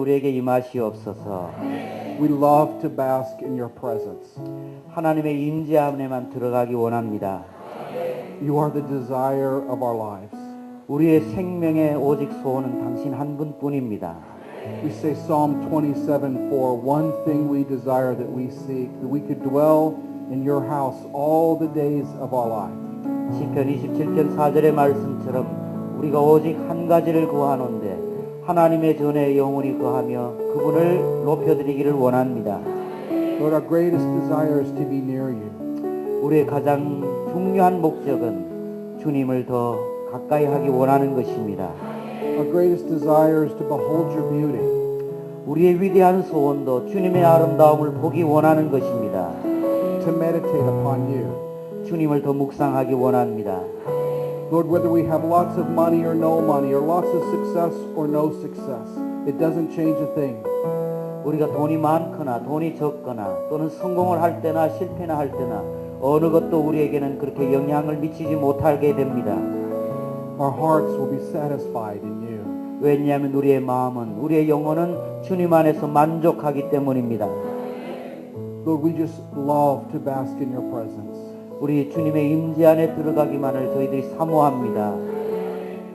우리에게 임하시옵소서. We love to bask in your presence. 하나님의 임재 안에만 들어가기 원합니다. You are the desire of our lives. 우리의 생명의 오직 소원은 당신 한 분뿐입니다. We say Psalm 27:4, one thing we desire that we seek, that we could dwell in your house all the days of our life. 시편 27편 4절의 말씀처럼 우리가 오직 한 가지를 구하노데 하나님의 전에 영원히 거하며 그분을 높여드리기를 원합니다. Lord, our greatest desire is to be near you. 우리의 가장 중요한 목적은 주님을 더 가까이 하기 원하는 것입니다. Our greatest desire is to behold your beauty. 우리의 위대한 소원도 주님의 아름다움을 보기 원하는 것입니다. To meditate upon you. 주님을 더 묵상하기 원합니다. Lord, whether we have lots of money or no money, or lots of success or no success, it doesn't change a thing. 우리가 돈이 많거나 돈이 적거나 또는 성공을 할 때나 실패나 할 때나 어느 것도 우리에게는 그렇게 영향을 미치지 못하게 됩니다. Our hearts will be satisfied in you. 왜냐하면 우리의 마음은, 우리의 영혼은 주님 안에서 만족하기 때문입니다. Lord, we just love to bask in your presence. 우리 주님의 임재 안에 들어가기만을 저희들이 사모합니다.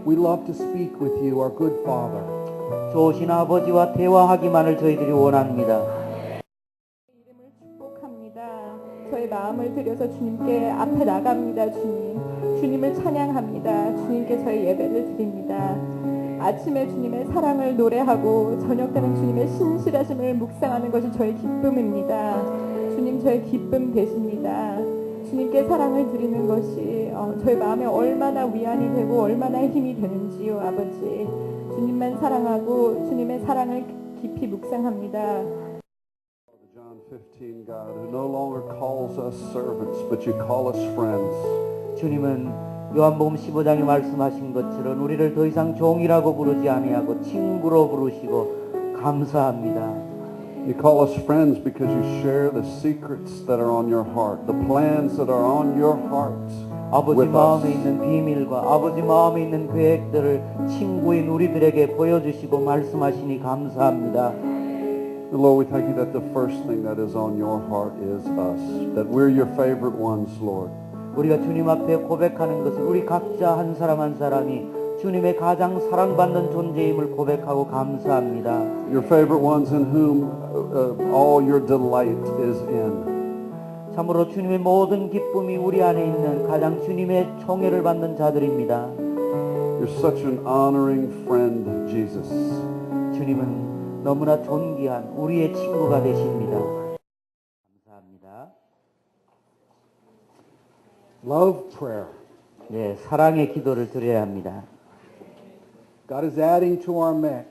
We love to speak with you, our good Father. 좋으신 아버지와 대화하기만을 저희들이 원합니다. 이름을 축복합니다. 저의 마음을 들여서 주님께 앞에 나갑니다. 주님을 찬양합니다. 주님께 저의 예배를 드립니다. 아침에 주님의 사랑을 노래하고 저녁 때는 주님의 신실하심을 묵상하는 것이 저의 기쁨입니다. 주님 저의 기쁨 되십니다. 주님께 사랑을 드리는 것이 저의 마음에 얼마나 위안이 되고 얼마나 힘이 되는지요. 아버지 주님만 사랑하고 주님의 사랑을 깊이 묵상합니다. John 15, God, who no longer calls us servants, but you call us friends. 주님은 요한복음 15장에 말씀하신 것처럼 우리를 더 이상 종이라고 부르지 아니하고 친구로 부르시고 감사합니다. You call us friends because you share the secrets that are on your heart, the plans that are on your heart 아버지 with us. 마음에 있는 비밀과 아버지 마음에 있는 계획들을 친구인 우리들에게 보여주시고 말씀하시니 감사합니다. And Lord, we thank you that the first thing that is on your heart is us, that we're your favorite ones, Lord. 우리가 주님 앞에 고백하는 것은 우리 각자 한 사람 한 사람이 주님의 가장 사랑받는 존재임을 고백하고 감사합니다. Your favorite ones in whom all your delight is in. 참으로 주님의 모든 기쁨이 우리 안에 있는 가장 주님의 총애를 받는 자들입니다. You're such an honoring friend, Jesus. 주님은 너무나 존귀한 우리의 친구가 되십니다. 감사합니다. Love prayer. 네, 사랑의 기도를 드려야 합니다. God is adding to our mix.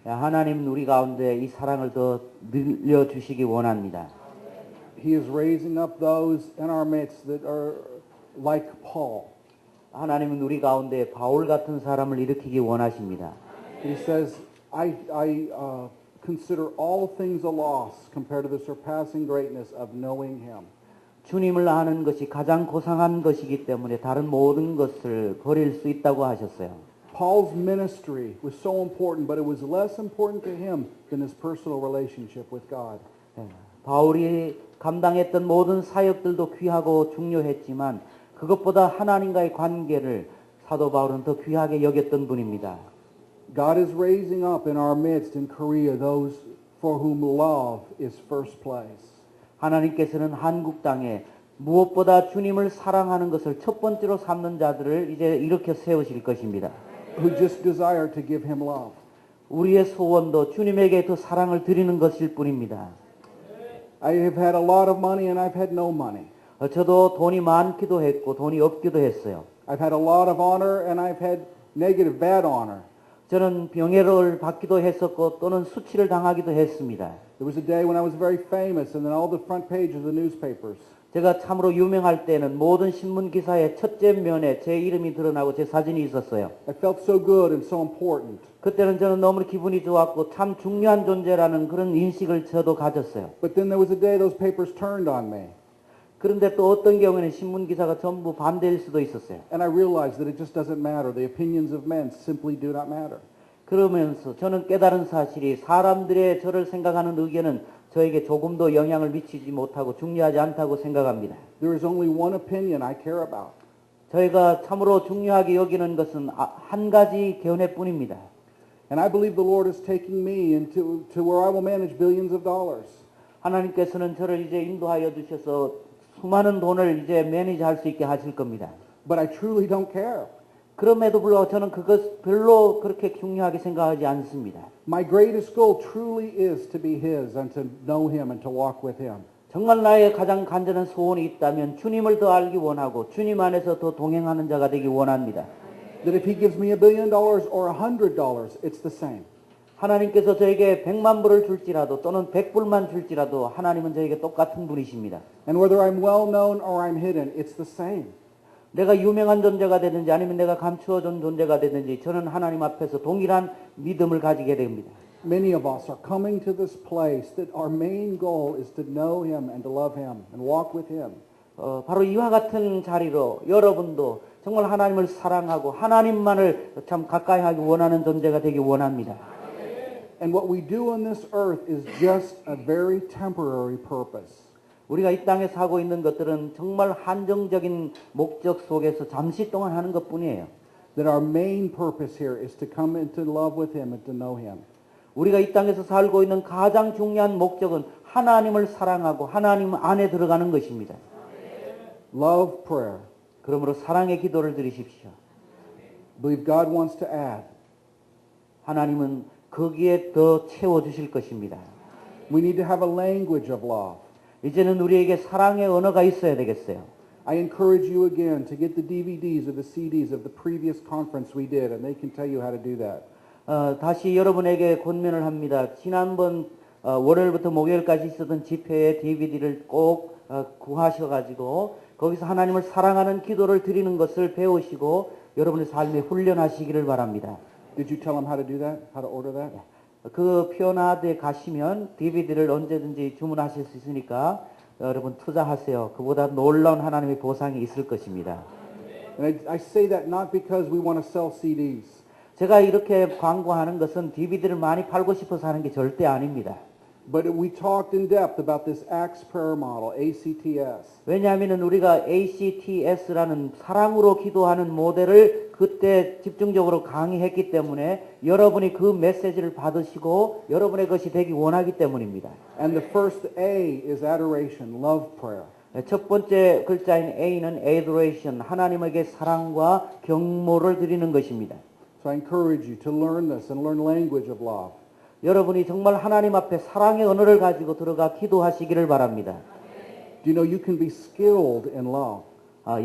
하나님은 우리 가운데 이 사랑을 더 늘려주시기 원합니다. He is raising up those in our midst that are like Paul. 하나님은 우리 가운데 바울 같은 사람을 일으키기 원하십니다. He says, I consider all things a loss compared to the surpassing greatness of knowing Him. 주님을 아는 것이 가장 고상한 것이기 때문에 다른 모든 것을 버릴 수 있다고 하셨어요. Paul's ministry was so important, but it was less important to him than his personal relationship with God. 바울이 감당했던 모든 사역들도 귀하고 중요했지만 그것보다 하나님과의 관계를 사도 바울은 더 귀하게 여겼던 분입니다. God is raising up in our midst in Korea those for whom love is first place. 하나님께서는 한국 땅에 무엇보다 주님을 사랑하는 것을 첫 번째로 삼는 자들을 이제 일으켜 세우실 것입니다. Who just desire to give him love. 우리의 소원도 주님에게 더 사랑을 드리는 것일 뿐입니다. I have had a lot of money and I've had no money. 저도 돈이 많기도 했고 돈이 없기도 했어요. I've had a lot of honor and I've had negative, bad honor. 저는 병해를 받기도 했었고 또는 수치를 당하기도 했습니다. There was a day when I was very famous and then all the front pages of the newspapers. 제가 참으로 유명할 때는 모든 신문 기사의 첫째 면에 제 이름이 드러나고 제 사진이 있었어요. I felt so good and so important. 그때는 저는 너무 기분이 좋았고 참 중요한 존재라는 그런 인식을 저도 가졌어요. But then there was a day those papers turned on me. 그런데 또 어떤 경우에는 신문 기사가 전부 반대일 수도 있었어요. And I realized that it just doesn't matter. The opinions of men simply do not matter. 그러면서 저는 깨달은 사실이 사람들의 저를 생각하는 의견은 저에게 조금도 영향을 미치지 못하고 중요하지 않다고 생각합니다. There is only one opinion I care about. 저희가 참으로 중요하게 여기는 것은 한 가지 견해뿐입니다. And I believe the Lord is taking me into where I will manage billions of dollars. 하나님께서는 저를 이제 인도하여 주셔서 수많은 돈을 이제 매니지할 수 있게 하실 겁니다. But I truly don't care. 그럼에도 불구하고 저는 그것 별로 그렇게 중요하게 생각하지 않습니다. My greatest goal truly is to be His and to know Him and to walk with Him. 정말 나의 가장 간절한 소원이 있다면 주님을 더 알기 원하고 주님 안에서 더 동행하는 자가 되기 원합니다. That if He gives me $1 billion or $100, it's the same. 하나님께서 저에게 100만 불을 줄지라도 또는 100불만 줄지라도 하나님은 저에게 똑같은 분이십니다. And whether I'm well known or I'm hidden, it's the same. 내가 유명한 존재가 되든지 아니면 내가 감추어진 존재가 되든지 저는 하나님 앞에서 동일한 믿음을 가지게 됩니다. Many of us are coming to this place that our main goal is to know Him and to love Him and walk with Him. 바로 이와 같은 자리로 여러분도 정말 하나님을 사랑하고 하나님만을 참 가까이 하기 원하는 존재가 되기 원합니다. And what we do on this earth is just a very temporary purpose. 우리가 이 땅에서 하고 있는 것들은 정말 한정적인 목적 속에서 잠시 동안 하는 것뿐이에요. That our main purpose here is to come into love with Him and to know Him. 우리가 이 땅에서 살고 있는 가장 중요한 목적은 하나님을 사랑하고 하나님 안에 들어가는 것입니다. Love prayer. 그러므로 사랑의 기도를 드리십시오. Believe God wants to add. 하나님은 거기에 더 채워주실 것입니다. We need to have a language of love. 이제는 우리에게 사랑의 언어가 있어야 되겠어요. I encourage you again to get the DVDs or the CDs of the previous conference we did, and they can tell you how to do that. 다시 여러분에게 권면을 합니다. 지난번 월요일부터 목요일까지 있었던 집회의 DVD를 꼭 구하셔가지고 거기서 하나님을 사랑하는 기도를 드리는 것을 배우시고 여러분의 삶에 훈련하시기를 바랍니다. Did you tell them how to do that? How to order that? 그 표나드에 가시면 DVD를 언제든지 주문하실 수 있으니까 여러분 투자하세요. 그보다 놀라운 하나님의 보상이 있을 것입니다. And I say that not because we want to sell CDs. 제가 이렇게 광고하는 것은 DVD를 많이 팔고 싶어서 하는 게 절대 아닙니다. But we talked in depth about this ACTS prayer model, ACTS. 왜냐하면 우리가 ACTS라는 사랑으로 기도하는 모델을 그때 집중적으로 강의했기 때문에 여러분이 그 메시지를 받으시고 여러분의 것이 되기 원하기 때문입니다. And the first A is adoration, love prayer. 첫 번째 글자인 A는 adoration, 하나님에게 사랑과 경모를 드리는 것입니다. So I encourage you to learn this and learn language of love. 여러분이 정말 하나님 앞에 사랑의 언어를 가지고 들어가 기도하시기를 바랍니다. Do you know you can be skilled in love?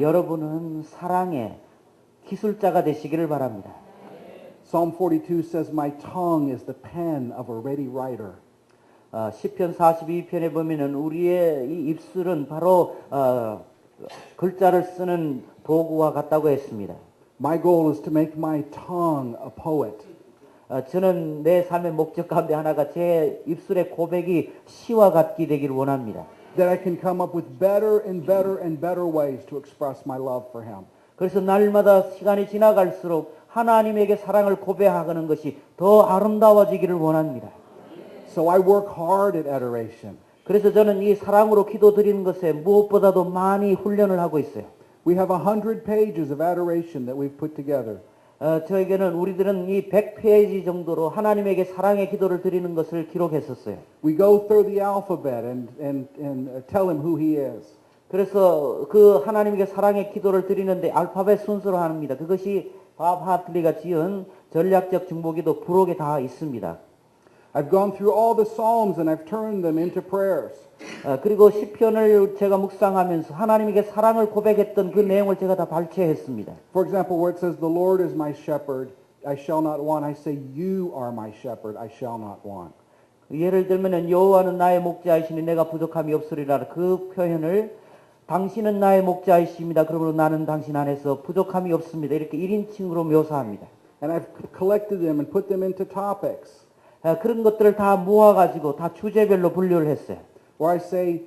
여러분은 사랑의 기술자가 되시기를 바랍니다. Psalm 42 says, My tongue is the pen of a ready writer. 시편 42편에 보면은 우리의 이 입술은 바로 글자를 쓰는 도구와 같다고 했습니다. My goal is to make my tongue a poet. 저는 내 삶의 목적 가운데 하나가 제 입술의 고백이 시와 같게 되기를 원합니다. That I can come up with better and better and better ways to express my love for Him. 그래서 날마다 시간이 지나갈수록 하나님에게 사랑을 고백하는 것이 더 아름다워지기를 원합니다. So I work hard at adoration. 그래서 저는 이 사랑으로 기도 드리는 것에 무엇보다도 많이 훈련을 하고 있어요. We have 100 pages of adoration that we've put together. 저에게는 우리들은 이 100페이지 정도로 하나님에게 사랑의 기도를 드리는 것을 기록했었어요. We go through the alphabet and tell Him who He is. 그래서 그 하나님에게 사랑의 기도를 드리는데 알파벳 순서로 합니다. 그것이 밥 하틀리가 지은 전략적 중보기도 부록에 다 있습니다. I've gone through all the Psalms and I've turned them into prayers. 그리고 시편을 제가 묵상하면서 하나님에게 사랑을 고백했던 그 내용을 제가 다 발췌했습니다. For example, where it says, The Lord is my shepherd, I shall not want, I say, You are my shepherd, I shall not want. 예를 들면 여호와는 나의 목자이시니 내가 부족함이 없으리라. 그 표현을 당신은 나의 목자이십니다. 그러므로 나는 당신 안에서 부족함이 없습니다. 이렇게 1인칭으로 묘사합니다. And I've collected them and put them into topics. 그런 것들을 다 모아가지고 다 주제별로 분류를 했어요. Where I say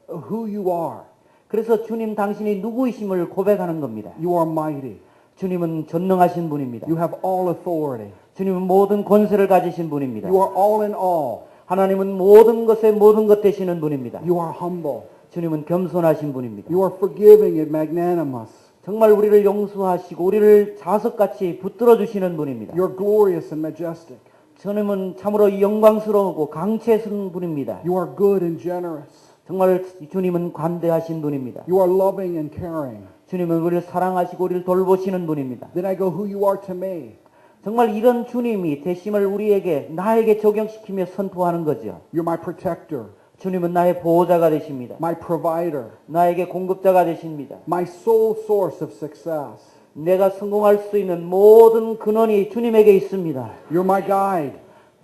who you are. 그래서 주님 당신이 누구이심을 고백하는 겁니다. You are mighty. 주님은 전능하신 분입니다. You have all authority. 주님은 모든 권세를 가지신 분입니다. You are all in all. 하나님은 모든 것에 모든 것 되시는 분입니다. You are humble. 주님은 겸손하신 분입니다. You are forgiving and magnanimous. 정말 우리를 용서하시고 우리를 자석같이 붙들어 주시는 분입니다. You're glorious and majestic. 주님은 참으로 영광스러우고 강체스러운 분입니다. You are good and generous. 정말 주님은 관대하신 분입니다. You are loving and caring. 주님은 우리를 사랑하시고 우리를 돌보시는 분입니다. Then I go, who you are to me. 정말 이런 주님이 대심을 우리에게 나에게 적용시키며 선포하는 거죠. You're my protector, 주님은 나의 보호자가 되십니다. my provider, 나에게 공급자가 되십니다. my sole source of success. 내가 성공할 수 있는 모든 근원이 주님에게 있습니다. You're my guide,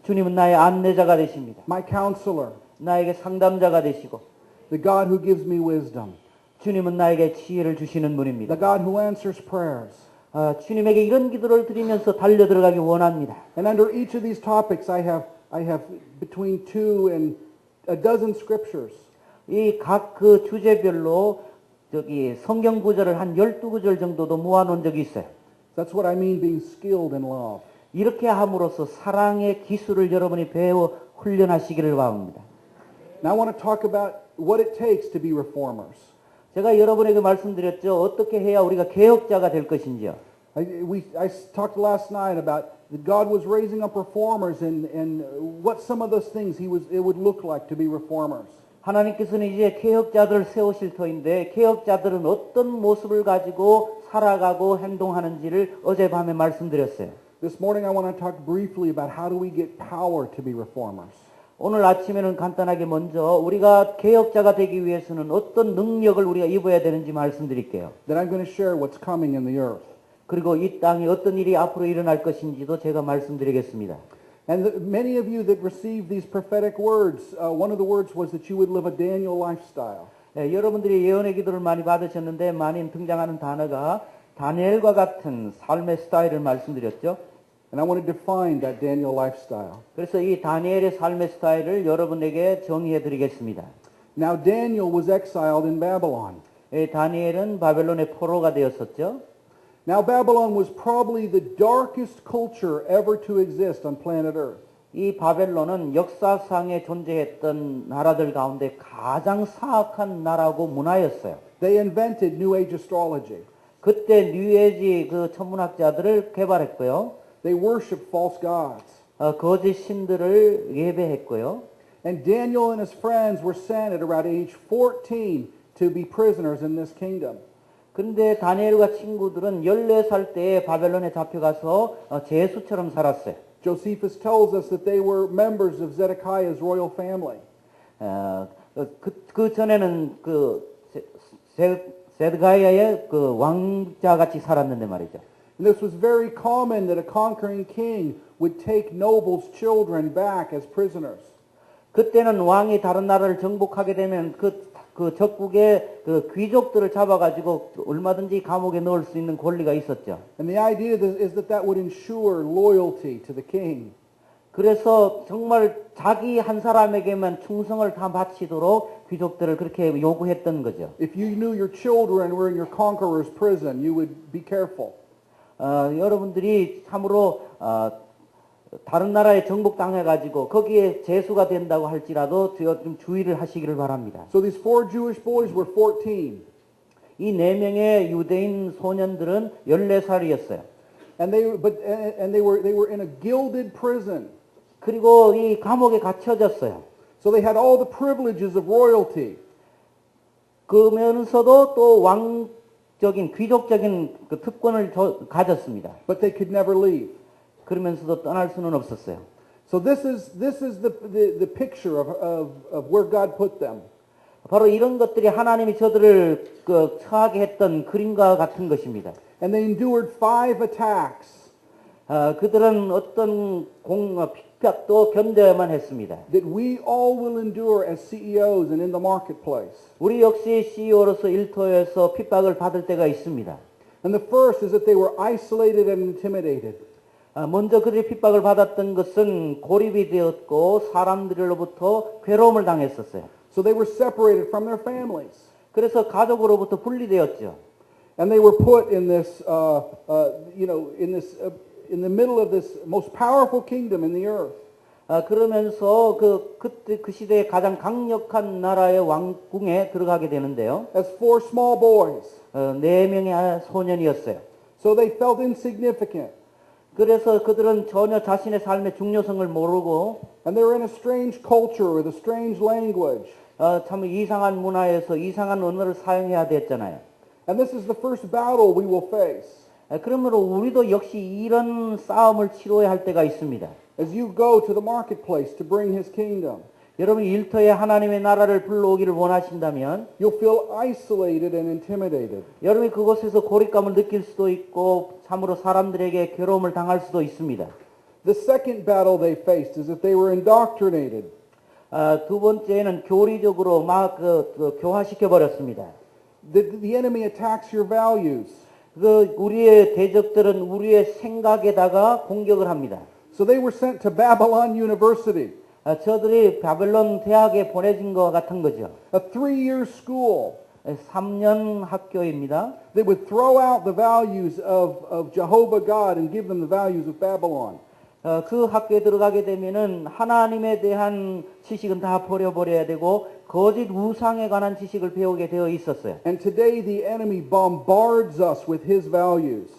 주님은 나의 안내자가 되십니다. my counselor, 나에게 상담자가 되시고 the God who gives me wisdom, 주님은 나에게 지혜를 주시는 분입니다. the God who answers prayers. 주님에게 이런 기도를 드리면서 달려 들어가기 원합니다. And under each of these topics, I have between 2 and a dozen scriptures. 이 각 그 주제별로 저기 성경 구절을 한 12구절 정도도 모아놓은 적이 있어요. That's what I mean being skilled in love. 이렇게 함으로써 사랑의 기술을 여러분이 배워 훈련하시기를 바랍니다. Now I want to talk about what it takes to be reformers. 제가 여러분에게 말씀드렸죠. 어떻게 해야 우리가 개혁자가 될 것인지요. I talked last night about that God was raising up reformers and what some of those things it would look like to be reformers. 하나님께서는 이제 개혁자들을 세우실 터인데 개혁자들은 어떤 모습을 가지고 살아가고 행동하는지를 어젯밤에 말씀드렸어요. This morning I want to talk briefly about how do we get power to be reformers. 오늘 아침에는 간단하게 먼저 우리가 개혁자가 되기 위해서는 어떤 능력을 우리가 입어야 되는지 말씀드릴게요. Then I'm going to share what's coming in the earth. 그리고 이 땅에 어떤 일이 앞으로 일어날 것인지도 제가 말씀드리겠습니다. And many of you that received these prophetic words, one of the words was that you would live a Daniel lifestyle. 여러분들이 예언의 기도를 많이 받으셨는데 많이 등장하는 단어가 다니엘과 같은 삶의 스타일을 말씀드렸죠. And I want to define that Daniel lifestyle. 그래서 이 다니엘의 삶의 스타일을 여러분에게 정의해 드리겠습니다. Now Daniel was exiled in Babylon. 다니엘은 바벨론의 포로가 되었었죠. Now Babylon was probably the darkest culture ever to exist on planet Earth. 이 바벨론은 역사상에 존재했던 나라들 가운데 가장 사악한 나라고 문화였어요. They invented New Age astrology. 그때 뉴에이지 그 천문학자들을 개발했고요. They worshiped false gods. 거짓 신들을 예배했고요. And Daniel and his friends were sent at around age 14 to be prisoners in this kingdom. 근데 다니엘과 친구들은 14살 때에 바벨론에 잡혀가서 죄수처럼 살았어요. Josephus tells us that they were members of Zedekiah's royal family. 그 전에는 세드가이아의 그 왕자 같이 살았는데 말이죠. And this was very common that a conquering king would take nobles' children back as prisoners. 그때는 왕이 다른 나라를 정복하게 되면 그 적국의 그 귀족들을 잡아가지고 얼마든지 감옥에 넣을 수 있는 권리가 있었죠. And the idea is that would ensure loyalty to the king. 그래서 정말 자기 한 사람에게만 충성을 다 바치도록 귀족들을 그렇게 요구했던 거죠. If you knew your children were in your conqueror's prison, you would be careful. 여러분들이 참으로 다른 나라에 정복당해가지고 거기에 재수가 된다고 할지라도 좀 주의를 하시기를 바랍니다. So these 4 Jewish boys were 14. 이 4명의 유대인 소년들은 14살이었어요. And they were in a gilded prison. 그리고 이 감옥에 갇혀졌어요. So they had all the privileges of royalty. 그러면서도 또 왕적인 귀족적인 그 특권을 가졌습니다. But they could never leave. 그러면서도 떠날 수는 없었어요. So this is the picture of where God put them. 바로 이런 것들이 하나님이 저들을 처하게 했던 그림과 같은 것입니다. And they endured 5 attacks. 그들은 어떤 핍박도 견뎌야만 했습니다. That we all will endure as CEOs and in the marketplace. 우리 역시 CEO로서 일터에서 핍박을 받을 때가 있습니다. And the first is that they were isolated and intimidated. 먼저 그들이 핍박을 받았던 것은 고립이 되었고 사람들로부터 괴로움을 당했었어요. So they were separated from their families. 그래서 가족으로부터 분리되었죠. And they were put in this, in the middle of this most powerful kingdom in the earth. 그러면서 그때 그 시대에 가장 강력한 나라의 왕궁에 들어가게 되는데요. As four small boys. 네 명의 소년이었어요. So they felt insignificant. 그래서 그들은 전혀 자신의 삶의 중요성을 모르고 And they were in a strange culture with a strange language. 참 이상한 문화에서 이상한 언어를 사용해야 됐잖아요. And this is the first battle we will face. 그러므로 우리도 역시 이런 싸움을 치러야 할 때가 있습니다. As you go to the marketplace to bring his kingdom, 여러분 일터에 하나님의 나라를 불러오기를 원하신다면 you'll feel isolated and intimidated. 여러분이 그곳에서 고립감을 느낄 수도 있고 참으로 사람들에게 괴로움을 당할 수도 있습니다. The second battle they faced is that they were indoctrinated. 두 번째는 교리적으로 막 교화시켜 버렸습니다. The enemy attacks your values. 우리의 대적들은 우리의 생각에다가 공격을 합니다. So they were sent to Babylon University, 저들이 바벨론 대학에 보내진 것 같은 거죠. a 3-year school 3년 학교입니다. that would throw out the values of Jehovah God and give them the values of Babylon. 그 학교에 들어가게 되면은 하나님에 대한 지식은 다 버려버려야 되고 거짓 우상에 관한 지식을 배우게 되어 있었어요. And today the enemy bombards us with his values.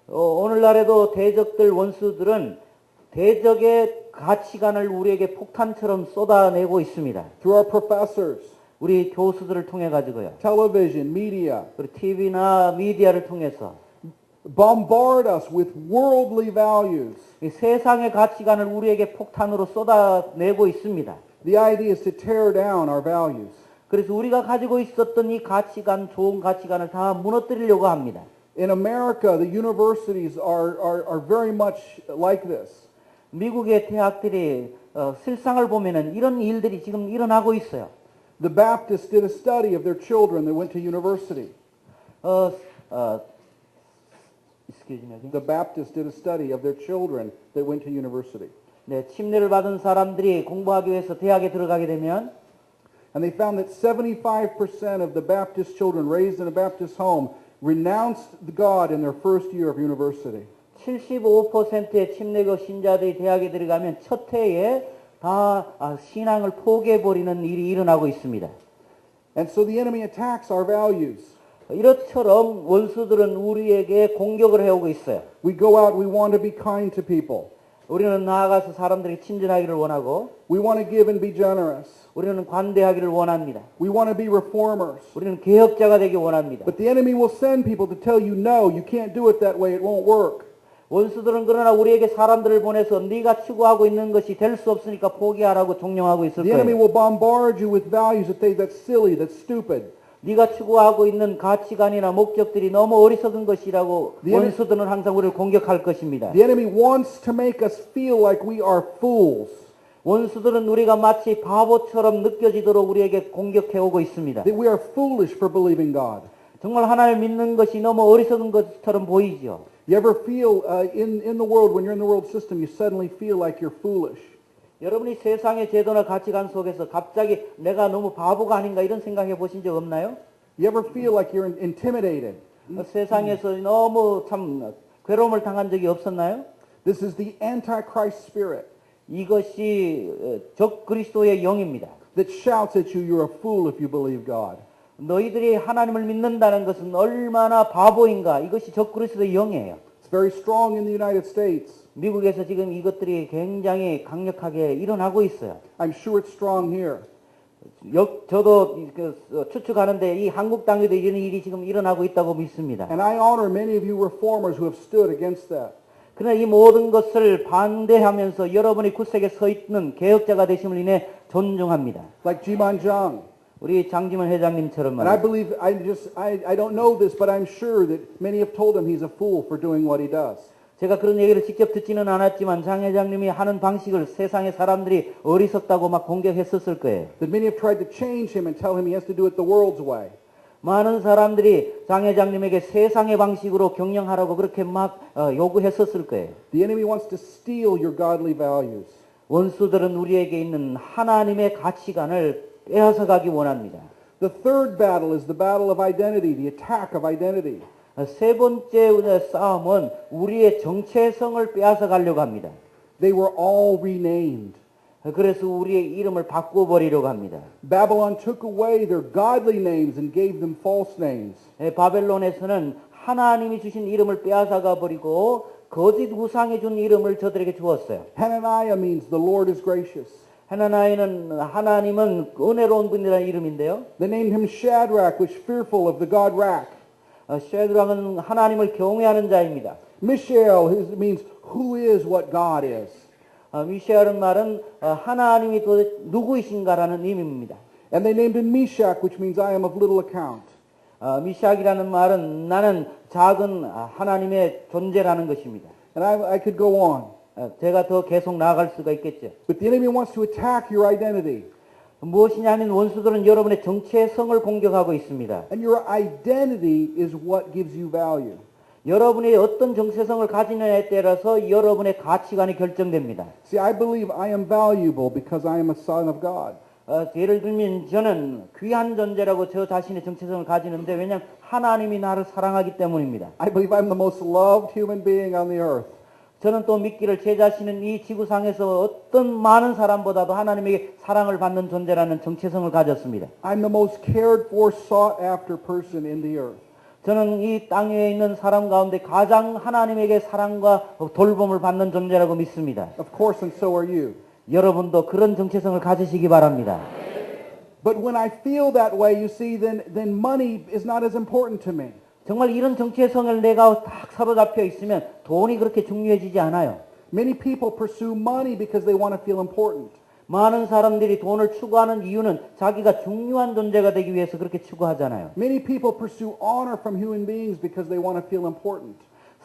오늘날에도 대적들 원수들은 대적의 가치관을 우리에게 폭탄처럼 쏟아내고 있습니다. Through our professors, 우리 교수들을 통해 가지고요. television, media, 그리고 TV나 미디어를 통해서 bombard us with worldly values. 이 세상의 가치관을 우리에게 폭탄으로 쏟아내고 있습니다. The idea is to tear down our values. 그래서 우리가 가지고 있었던 이 가치관, 좋은 가치관을 다 무너뜨리려고 합니다. In America, the universities are very much like this. 미국의 대학들이 실상을 보면은 이런 일들이 지금 일어나고 있어요. The Baptists did a study of their children that went to university. excuse me again. The Baptists did a study of their children that went to university. 네, 침례를 받은 사람들이 공부하기 위해서 대학에 들어가게 되면 And they found that 75% of the Baptist children raised in a Baptist home renounced God in their first year of university. 75%의 침례교 신자들이 대학에 들어가면 첫 해에 다 신앙을 포기해버리는 일이 일어나고 있습니다. And so the enemy attacks our values. 이것처럼 원수들은 우리에게 공격을 해오고 있어요. We go out, we want to be kind to people. 우리는 나아가서 사람들에게 친절하기를 원하고 We want to give and be generous. 우리는 관대하기를 원합니다. We want to be reformers. 우리는 개혁자가 되기 원합니다. But the enemy will send people to tell you, no, you can't do it that way, it won't work. 원수들은 그러나 우리에게 사람들을 보내서 네가 추구하고 있는 것이 될 수 없으니까 포기하라고 종용하고 있을 The enemy 거예요. will bombard you with values that that's silly, that's stupid. 네가 추구하고 있는 가치관이나 목적들이 너무 어리석은 것이라고 The enemy- 원수들은 항상 우리를 공격할 것입니다. The enemy wants to make us feel like we are fools, 원수들은 우리가 마치 바보처럼 느껴지도록 우리에게 공격해오고 있습니다. that we are foolish for believing God. 정말 하나님을 믿는 것이 너무 어리석은 것처럼 보이죠. You ever feel in the world, when you're in the world system, you suddenly feel like you're foolish? 여러분이 세상의 제도나 가치관 속에서 갑자기 내가 너무 바보가 아닌가 이런 생각해 보신 적 없나요? You ever feel like you're intimidated? 세상에서 너무 참 괴로움을 당한 적이 없었나요? This is the Antichrist spirit 이것이 적 그리스도의 영입니다. that shouts at you, you're a fool if you believe God. 너희들이 하나님을 믿는다는 것은 얼마나 바보인가 이것이 적 그리스도의 영이에요. It's very strong in the United States. 미국에서 지금 이것들이 굉장히 강력하게 일어나고 있어요. I'm sure it's strong here. 저도 추측하는데 이 한국 땅에도 이런 일이 지금 일어나고 있다고 믿습니다. And I honor many of you reformers who have stood against that. 그러나 이 모든 것을 반대하면서 여러분이 굳세게 서 있는 개혁자가 되심을 인해 존중합니다. Like Jiman Jang. 우리 장지문 회장님처럼 And I 말이죠. believe, I don't know this, but I'm sure that many have told him he's a fool for doing what he does. 제가 그런 얘기를 직접 듣지는 않았지만 장 회장님이 하는 방식을 세상의 사람들이 어리석다고 막 공격했었을 거예요. That many have tried to change him and tell him he has to do it the world's way. 많은 사람들이 장 회장님에게 세상의 방식으로 경영하라고 그렇게 막 요구했었을 거예요. The enemy wants to steal your godly values. 원수들은 우리에게 있는 하나님의 가치관을 빼앗아 가기 원합니다. The third battle is the battle of identity, the attack of identity. 세 번째 싸움은 우리의 정체성을 빼앗아 가려고 합니다. They were all renamed. 그래서 우리의 이름을 바꿔버리려고 합니다. Babylon took away their godly names and gave them false names. 바벨론에서는 하나님이 주신 이름을 빼앗아가 버리고 거짓 우상이 준 이름을 저들에게 주었어요. Hananiah means the Lord is gracious. 하나님은 은혜로운 분이라는 이름인데요. They named him Shadrach, which fearful of the god Rak. 쉐드락은 하나님을 경외하는 자입니다. Mishael means who is what God is. 미샤엘은 말은 하나님이 도대체 누구이신가라는 의미입니다. And they named him Meshach, which means I am of little account. 미샥이라는 말은 나는 작은 하나님의 존재라는 것입니다. And I could go on. 제가 더 계속 나아갈 수가 있겠죠. But the enemy wants to attack your identity. 무엇이냐면 원수들은 여러분의 정체성을 공격하고 있습니다. And your identity is what gives you value. 여러분이 어떤 정체성을 가지느냐에 따라서 여러분의 가치관이 결정됩니다. See, I believe I am valuable because I am a son of God. 예를 들면 저는 귀한 존재라고 저 자신의 정체성을 가지는데 왜냐하면 하나님이 나를 사랑하기 때문입니다. I believe I'm the most loved human being on the earth. 저는 또 믿기를 제 자신은 이 지구상에서 어떤 많은 사람보다도 하나님에게 사랑을 받는 존재라는 정체성을 가졌습니다. I'm the most cared for, sought after person in the earth. 저는 이 땅 위에 있는 사람 가운데 가장 하나님에게 사랑과 돌봄을 받는 존재라고 믿습니다. Of course, and so are you. 여러분도 그런 정체성을 가지시기 바랍니다. But when I feel that way, you see, then money is not as important to me. 정말 이런 정체성을 내가 딱 사로잡혀 있으면 돈이 그렇게 중요해지지 않아요. Many people pursue money because they want to feel important. 많은 사람들이 돈을 추구하는 이유는 자기가 중요한 존재가 되기 위해서 그렇게 추구하잖아요. Many people pursue honor from human beings because they want to feel important.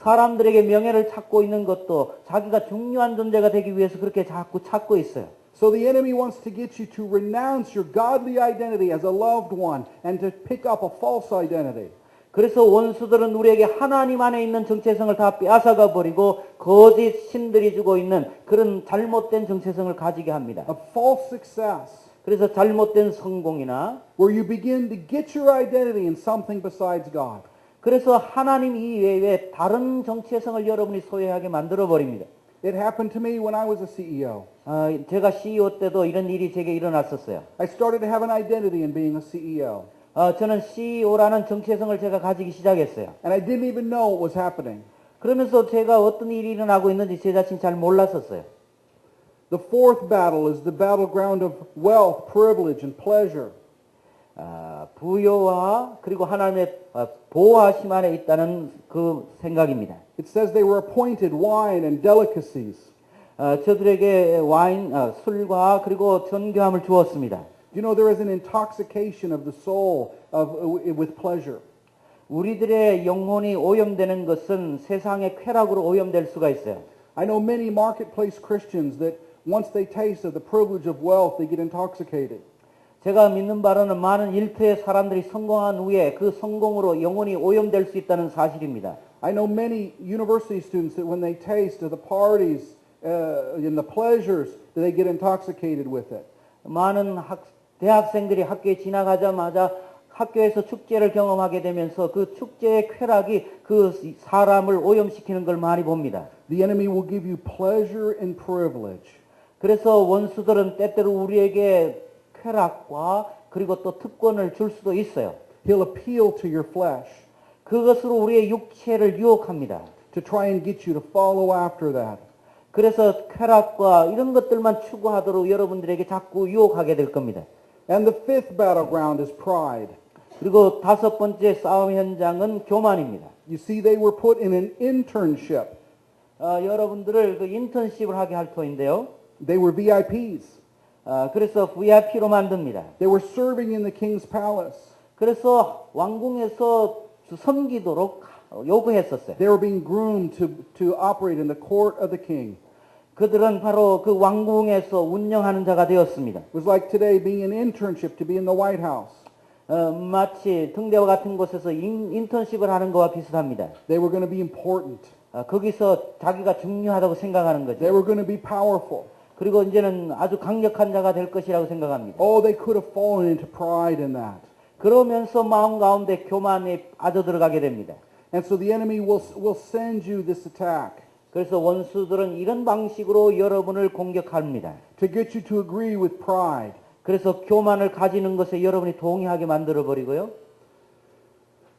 사람들에게 명예를 찾고 있는 것도 자기가 중요한 존재가 되기 위해서 그렇게 자꾸 찾고 있어요. So the enemy wants to get you to renounce your godly identity as a loved one and to pick up a false identity. 그래서 원수들은 우리에게 하나님 안에 있는 정체성을 다 빼앗아가 버리고 거짓 신들이 주고 있는 그런 잘못된 정체성을 가지게 합니다. A false success 그래서 잘못된 성공이나 where you begin to get your identity in something besides God. 그래서 하나님 이외에 다른 정체성을 여러분이 소유하게 만들어 버립니다. It happened to me when I was a CEO. 제가 CEO 때도 이런 일이 제게 일어났었어요. I started to have an identity in being a CEO. 저는 CEO라는 정체성을 제가 가지기 시작했어요. And I didn't even know what was happening. 그러면서 제가 어떤 일이 일어나고 있는지 제 자신 잘 몰랐었어요. The fourth battle is the battleground of wealth, privilege, and pleasure. 부여와 그리고 하나님의 보호하심 안에 있다는 그 생각입니다. It says they were appointed wine and delicacies. 저들에게 와인, 술과 그리고 존귀함을 주었습니다. You know, there is an intoxication of the soul with pleasure. 우리들의 영혼이 오염되는 것은 세상의 쾌락으로 오염될 수가 있어요. I know many marketplace Christians that once they taste of the privilege of wealth, they get intoxicated. 제가 믿는 바로는 많은 일터의 사람들이 성공한 후에 그 성공으로 영혼이 오염될 수 있다는 사실입니다. I know many university students that when they taste of the parties and the pleasures, that they get intoxicated with it. 많은 대학생들이 학교에 지나가자마자 학교에서 축제를 경험하게 되면서 그 축제의 쾌락이 그 사람을 오염시키는 걸 많이 봅니다. The enemy will give you pleasure and privilege. 그래서 원수들은 때때로 우리에게 쾌락과 그리고 또 특권을 줄 수도 있어요. He'll appeal to your flesh 그것으로 우리의 육체를 유혹합니다. to try and get you to follow after that. 그래서 쾌락과 이런 것들만 추구하도록 여러분들에게 자꾸 유혹하게 될 겁니다. And the fifth battleground is pride. 그리고 다섯 번째 싸움 현장은 교만입니다. You see, they were put in an internship. 여러분들을 그 인턴십을 하게 할 터인데요. They were VIPs. 그래서 VIP로 만듭니다. They were serving in the king's palace. 그래서 왕궁에서 섬기도록 요구했었어요. They were being groomed to operate in the court of the king. 그들은 바로 그 왕궁에서 운영하는 자가 되었습니다. It was like today being an internship to be in the White House. 마치 등대와 같은 곳에서 인턴십을 하는 것과 비슷합니다. They were going to be important. 거기서 자기가 중요하다고 생각하는 거죠. They were going to be powerful. 그리고 이제는 아주 강력한 자가 될 것이라고 생각합니다. Oh, they could have fallen into pride in that. 그러면서 마음 가운데 교만에 빠져 들어가게 됩니다. And so the enemy will send you this attack 그래서 원수들은 이런 방식으로 여러분을 공격합니다. to get you to agree with pride. 그래서 교만을 가지는 것에 여러분이 동의하게 만들어 버리고요.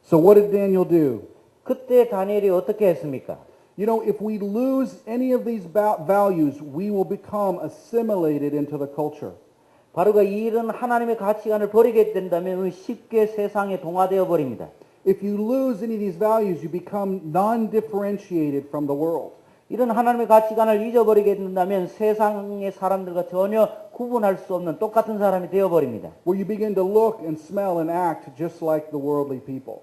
So what did Daniel do? 그때 다니엘이 어떻게 했습니까? You know, if we lose any of these values, we will become assimilated into the culture. 바로 그 이런 하나님의 가치관을 버리게 된다면 우리 쉽게 세상에 동화되어 버립니다. If you lose any of these values, you become non-differentiated from the world. 이런 하나님의 가치관을 잊어버리게 된다면 세상의 사람들과 전혀 구분할 수 없는 똑같은 사람이 되어버립니다. Where you begin to look and smell and act just like the worldly people.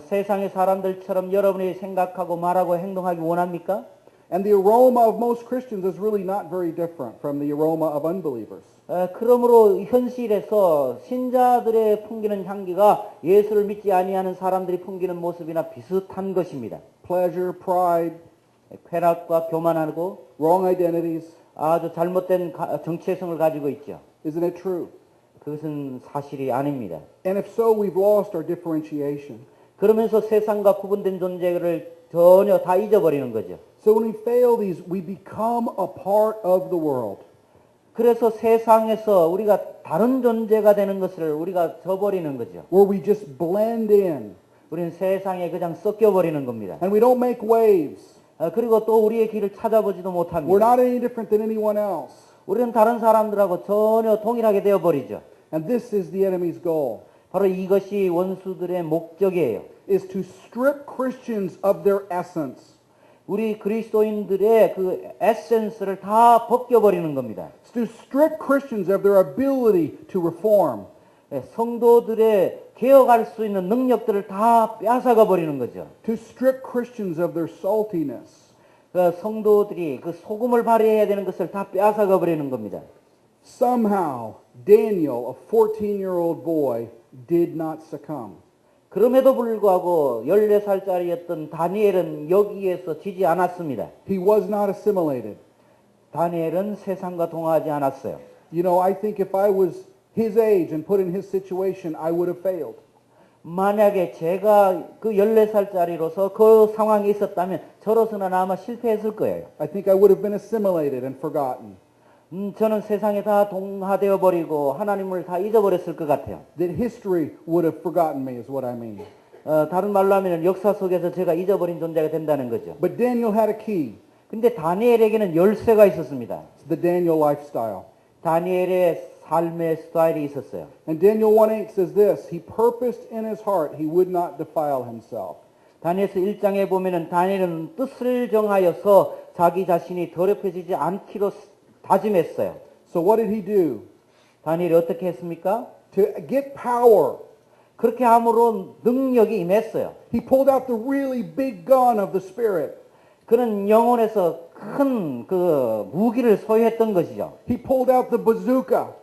세상의 사람들처럼 여러분이 생각하고 말하고 행동하기 원합니까? And the aroma of most Christians is really not very different from the aroma of unbelievers. 그러므로 현실에서 신자들의 풍기는 향기가 예수를 믿지 아니하는 사람들이 풍기는 모습이나 비슷한 것입니다. Pleasure, pride, 쾌락과 교만하고 wrong identities. 아주 잘못된 정체성을 가지고 있죠. Isn't it true? 그것은 사실이 아닙니다. And if so, we've lost our differentiation. 그러면서 세상과 구분된 존재를 전혀 다 잊어버리는 거죠. So when we fail these, we become a part of the world. 그래서 세상에서 우리가 다른 존재가 되는 것을 우리가 저버리는 거죠. Where we just blend in. 우리는 세상에 그냥 섞여버리는 겁니다. And we don't make waves. 그리고 또 우리의 길을 찾아보지도 We're 못합니다. not any different than anyone else. 우리는 다른 사람들하고 전혀 동일하게 되어버리죠. And this is the enemy's goal, 바로 이것이 원수들의 목적이에요. is to strip Christians of their essence. 우리 그리스도인들의 그 에센스를 다 벗겨버리는 겁니다. It's to strip Christians of their ability to reform. 성도들의 개혁할 수 있는 능력들을 다 빼앗아가 버리는 거죠. To strip Christians of their saltiness. 성도들이 그 소금을 발휘해야 되는 것을 다 빼앗아가 버리는 겁니다. Somehow, Daniel, a 14-year-old boy, did not succumb. 그럼에도 불구하고 14살짜리였던 다니엘은 여기에서 지지 않았습니다. He was not assimilated. 다니엘은 세상과 동화하지 않았어요. You know, I think if I was his age and put in his situation, I would have failed. 만약에 제가 그 14살짜리로서 그 상황에 있었다면 저로서는 아마 실패했을 거예요. I think I would have been assimilated and forgotten. 저는 세상에 다 동화되어 버리고 하나님을 다 잊어버렸을 것 같아요. That history would have forgotten me is what I mean. 다른 말로 하면 역사 속에서 제가 잊어버린 존재가 된다는 거죠. But Daniel had a key. 근데 다니엘에게는 열쇠가 있었습니다. It's the Daniel lifestyle. 다니엘의 삶의 스타일이 있었어요. And Daniel 1:8 says this, he purposed in his heart he would not defile himself. 다니엘서 1장에 보면은 다니엘은 뜻을 정하여서 자기 자신이 더럽혀지지 않기로 다짐했어요. So what did he do? 다니엘이 어떻게 했습니까? To get power, 그렇게 함으로 능력이 임했어요. he pulled out the really big gun of the Spirit. 그는 영혼에서 큰 그 무기를 소유했던 것이죠. He pulled out the bazooka.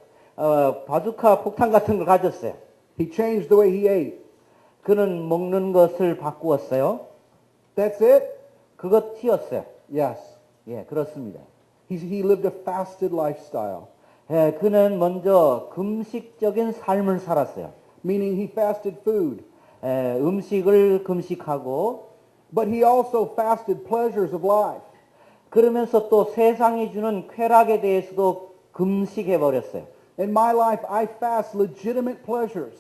바주카 폭탄 같은 걸 가졌어요. He changed the way he ate. 그는 먹는 것을 바꾸었어요. That's it? 그것이었어요. Yes. 예, 그렇습니다. He lived a fasted lifestyle, 예, 그는 먼저 금식적인 삶을 살았어요. meaning he fasted food. 음식을 금식하고 But he also fasted pleasures of life. 그러면서 또 세상이 주는 쾌락에 대해서도 금식해 버렸어요. In my life, I fast legitimate pleasures.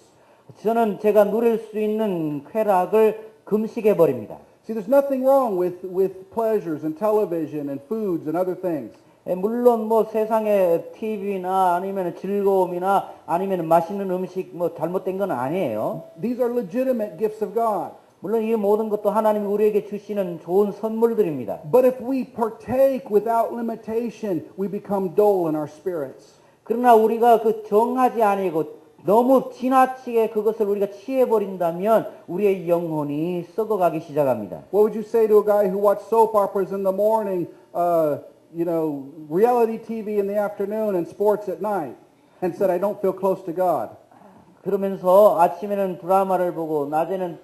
저는 제가 누릴 수 있는 쾌락을 금식해 버립니다. See, there's nothing wrong with pleasures and television and foods and other things. 물론 뭐 세상의 TV나 아니면 즐거움이나 아니면 맛있는 음식 뭐 잘못된 건 아니에요. These are legitimate gifts of God. 물론 이 모든 것도 하나님이 우리에게 주시는 좋은 선물들입니다. But if we partake without limitation, we become dull in our spirits. 그러나 우리가 그 정하지 아니고 너무 지나치게 그것을 우리가 취해버린다면 우리의 영혼이 썩어가기 시작합니다. What would you say to a guy who watched soap operas in the morning, reality TV in the afternoon and sports at night, and said, I don't feel close to God? 그러면서 아침에는 드라마를 보고 낮에는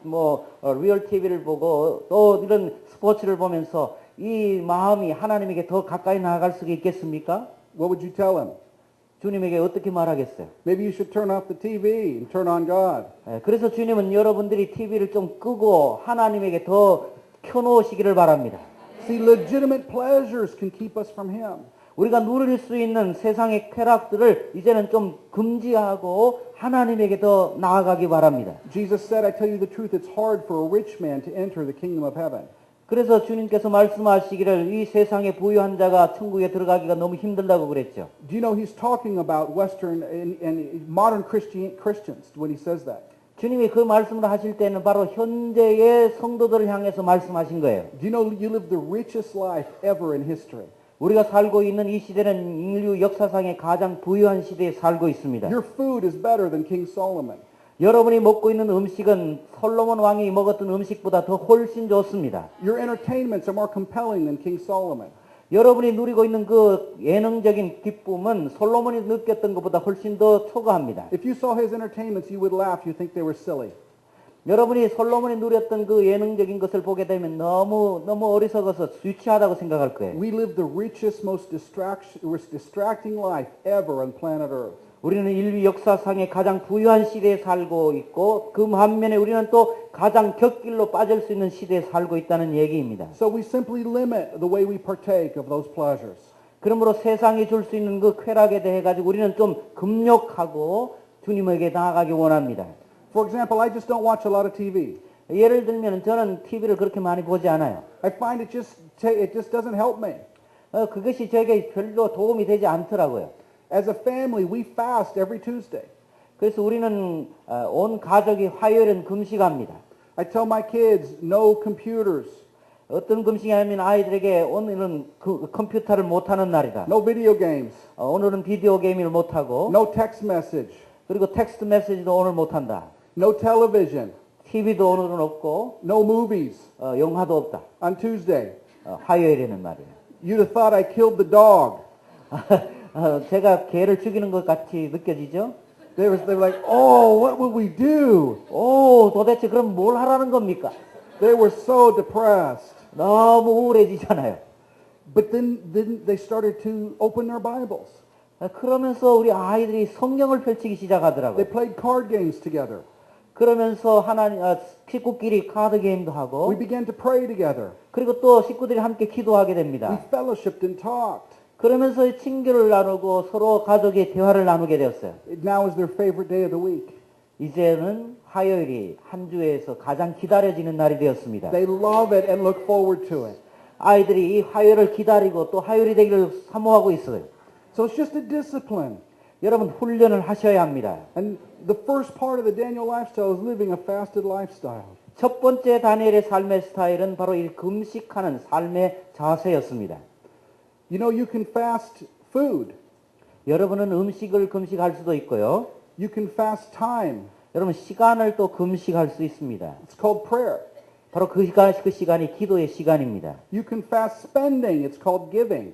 리얼 TV를 보고 또 이런 스포츠를 보면서 이 마음이 하나님에게 더 가까이 나아갈 수 있겠습니까? What would you tell him? 주님에게 어떻게 말하겠어요? Maybe you should turn off the TV and turn on God. 그래서 주님은 여러분들이 TV를 좀 끄고 하나님에게 더 켜놓으시기를 바랍니다. See, legitimate pleasures can keep us from Him. 우리가 누릴 수 있는 세상의 쾌락들을 이제는 좀 금지하고 하나님에게 더 나아가기 바랍니다. Jesus said, I tell you the truth, it's hard for a rich man to enter the kingdom of heaven. 그래서 주님께서 말씀하시기를 이 세상에 부유한 자가 천국에 들어가기가 너무 힘들다고 그랬죠. Do you know he's talking about Western and modern Christians when he says that? 주님이 그 말씀을 하실 때는 바로 현재의 성도들을 향해서 말씀하신 거예요. Do you know you live the richest life ever in history? 우리가 살고 있는 이 시대는 인류 역사상의 가장 부유한 시대에 살고 있습니다. Your food is better than King Solomon. 여러분이 먹고 있는 음식은 솔로몬 왕이 먹었던 음식보다 더 훨씬 좋습니다. Your entertainments are more compelling than King Solomon. 여러분이 누리고 있는 그 예능적인 기쁨은 솔로몬이 느꼈던 것보다 훨씬 더 초과합니다. If you saw his entertainments, you would laugh. You think they were silly. 여러분이 솔로몬이 누렸던 그 예능적인 것을 보게 되면 너무 어리석어서 유치하다고 생각할 거예요. We live the richest, most distracting life ever on planet Earth. 우리는 인류 역사상의 가장 부유한 시대에 살고 있고 그 반면에 우리는 또 가장 곁길로 빠질 수 있는 시대에 살고 있다는 얘기입니다. So we simply limit the way we partake of those pleasures. 그러므로 세상이 줄 수 있는 그 쾌락에 대해 가지고 우리는 좀 금욕하고 주님에게 나아가기 원합니다. For example, I just don't watch a lot of TV. 예를 들면 저는 TV를 그렇게 많이 보지 않아요. I find it just doesn't help me. 그것이 저에게 별로 도움이 되지 않더라고요. As a family, we fast every Tuesday. 그래서 우리는 온 가족이 화요일은 금식합니다. I tell my kids, no computers, 어떤 금식이냐면 아이들에게 오늘은 컴퓨터를 못하는 날이다. no video games, 오늘은 비디오 게임을 못하고 no text message, 그리고 텍스트 메시지도 오늘 못한다. no television, TV도 오늘은 없고 no movies 영화도 없다. on Tuesday. 화요일에는 말이에요. You'd have thought I killed the dog. 제가 개를 죽이는 것 같이 느껴지죠? They were like, oh, what would we do? 도대체 그럼 뭘 하라는 겁니까? They were so depressed. 너무 우울해지잖아요. But then they started to open their Bibles. 그러면서 우리 아이들이 성경을 펼치기 시작하더라고요. They played card games together. 그러면서 식구끼리 카드 게임도 하고 We began to pray together. 그리고 또 식구들이 함께 기도하게 We 됩니다. fellowshipped and talked. 그러면서 친교를 나누고 서로 가족의 대화를 나누게 되었어요. It now is their favorite day of the week. 이제는 화요일이 한 주에서 가장 기다려지는 날이 되었습니다. They love it and look forward to it. 아이들이 이 화요일을 기다리고 또 화요일이 되기를 사모하고 있어요. So it's just a discipline. 여러분 훈련을 하셔야 합니다. And the first part of the Daniel lifestyle is living a fasted lifestyle. 첫 번째 다니엘의 삶의 스타일은 바로 이 금식하는 삶의 자세였습니다. You know, you can fast food. 여러분은 음식을 금식할 수도 있고요. You can fast time. 여러분 시간을 또 금식할 수 있습니다. It's called prayer. 바로 그 시간이 기도의 시간입니다. You can fast spending. It's called giving.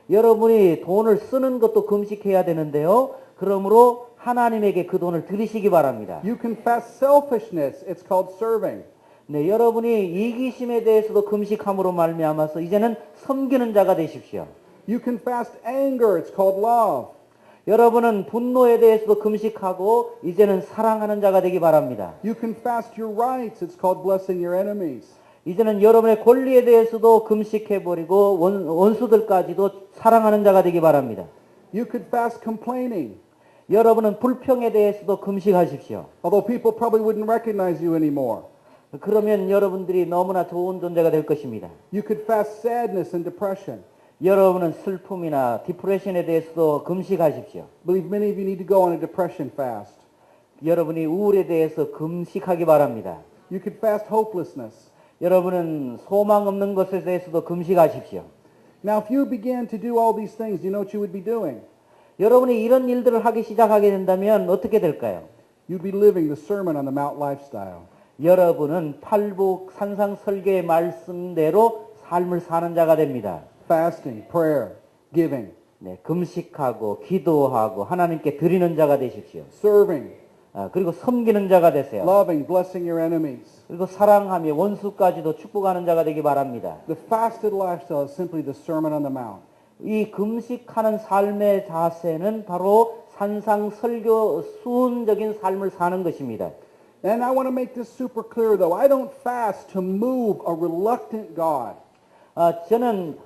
여러분이 돈을 쓰는 것도 금식해야 되는데요. 그러므로 하나님에게 그 돈을 드리시기 바랍니다. You can fast selfishness. It's called serving. 네, 여러분이 이기심에 대해서도 금식함으로 말미암아서 이제는 섬기는 자가 되십시오. You can fast anger. It's called love. 여러분은 분노에 대해서도 금식하고 이제는 사랑하는 자가 되기 바랍니다. You can fast your rights. It's called blessing your enemies. 이제는 여러분의 권리에 대해서도 금식해버리고 원수들까지도 사랑하는 자가 되기 바랍니다. You could fast complaining. 여러분은 불평에 대해서도 금식하십시오. Although people probably wouldn't recognize you anymore. 그러면 여러분들이 너무나 좋은 존재가 될 것입니다. You could fast sadness and depression. 여러분은 슬픔이나 디프레션에 대해서도 금식하십시오. I believe many of you need to go on a depression fast. 여러분이 우울에 대해서 금식하기 바랍니다. You could fast hopelessness. 여러분은 소망 없는 것에 대해서도 금식하십시오. Now, if you began to do all these things, you know what you would be doing? 여러분이 이런 일들을 하기 시작하게 된다면 어떻게 될까요? You'd be living the Sermon on the Mount lifestyle. 여러분은 팔복 산상설계의 말씀대로 삶을 사는 자가 됩니다. Fasting, prayer, giving, 네, 금식하고 기도하고 하나님께 드리는 자가 되십시오. serving, 그리고 섬기는 자가 되세요. loving, blessing your enemies. 그리고 사랑하며 원수까지도 축복하는 자가 되기 바랍니다. The fasted lifestyle is simply the Sermon on the Mount. 이 금식하는 삶의 자세는 바로 산상 설교 수훈적인 삶을 사는 것입니다. And I want to make this super clear though. I don't fast to move a reluctant God. 저는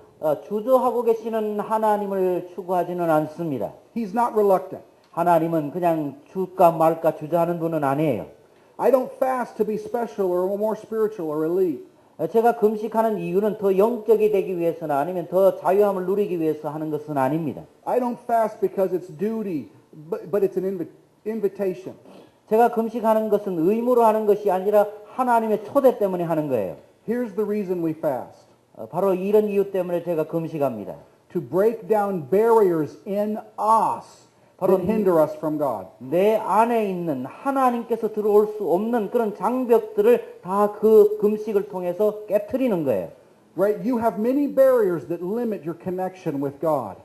주저하고 계시는 하나님을 추구하지는 않습니다. He's not reluctant. 하나님은 그냥 줄까 말까 주저하는 분은 아니에요. I don't fast to be special or more spiritual or elite. 제가 금식하는 이유는 더 영적이 되기 위해서나 아니면 더 자유함을 누리기 위해서 하는 것은 아닙니다. I don't fast because it's duty, but it's an invitation. 제가 금식하는 것은 의무로 하는 것이 아니라 하나님의 초대 때문에 하는 거예요. Here's the reason we fast. 바로 이런 이유 때문에 제가 금식합니다. To break down barriers in us that hinder us from God. 내 안에 있는 하나님께서 들어올 수 없는 그런 장벽들을 다 그 금식을 통해서 깨트리는 거예요. Right? You have many barriers that limit your connection with God.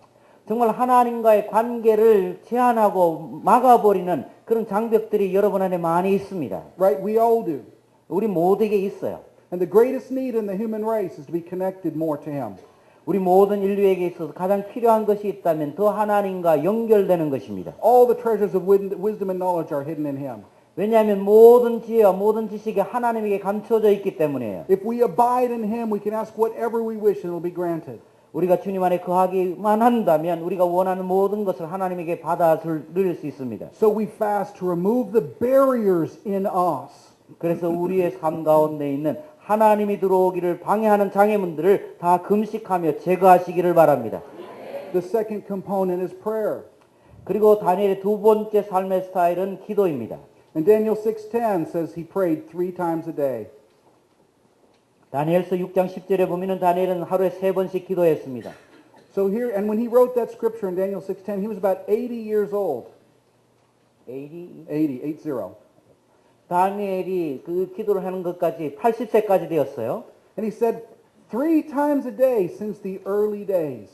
정말 하나님과의 관계를 제한하고 막아버리는 그런 장벽들이 여러분 안에 많이 있습니다. Right? We all do. 우리 모두에게 있어요. And the greatest need in the human race is to be connected more to Him. 우리 모든 인류에게 있어서 가장 필요한 것이 있다면 더 하나님과 연결되는 것입니다. All the treasures of wisdom and knowledge are hidden in Him. 왜냐하면 모든 지혜와 모든 지식이 하나님에게 감춰져 있기 때문이에요. If we abide in Him, we can ask whatever we wish and it will be granted. 우리가 주님 안에 거하기만 한다면 우리가 원하는 모든 것을 하나님에게 받아 누릴 수 있습니다. So we fast to remove the barriers in us. 그래서 우리의 삶 가운데 있는 하나님이 들어오기를 방해하는 장애물들을 다 금식하며 제거하시기를 바랍니다. The second component is prayer. 그리고 다니엘의 두 번째 삶의 스타일은 기도입니다. And Daniel 6:10 says he prayed 3 times a day. 다니엘서 6장 10절에 보면은 다니엘은 하루에 3번씩 기도했습니다. So here, and when he wrote that scripture in Daniel 6:10, he was about 80 years old. 80. 다니엘이 그 기도를 하는 것까지 80세까지 되었어요. And he said 3 times a day since the early days.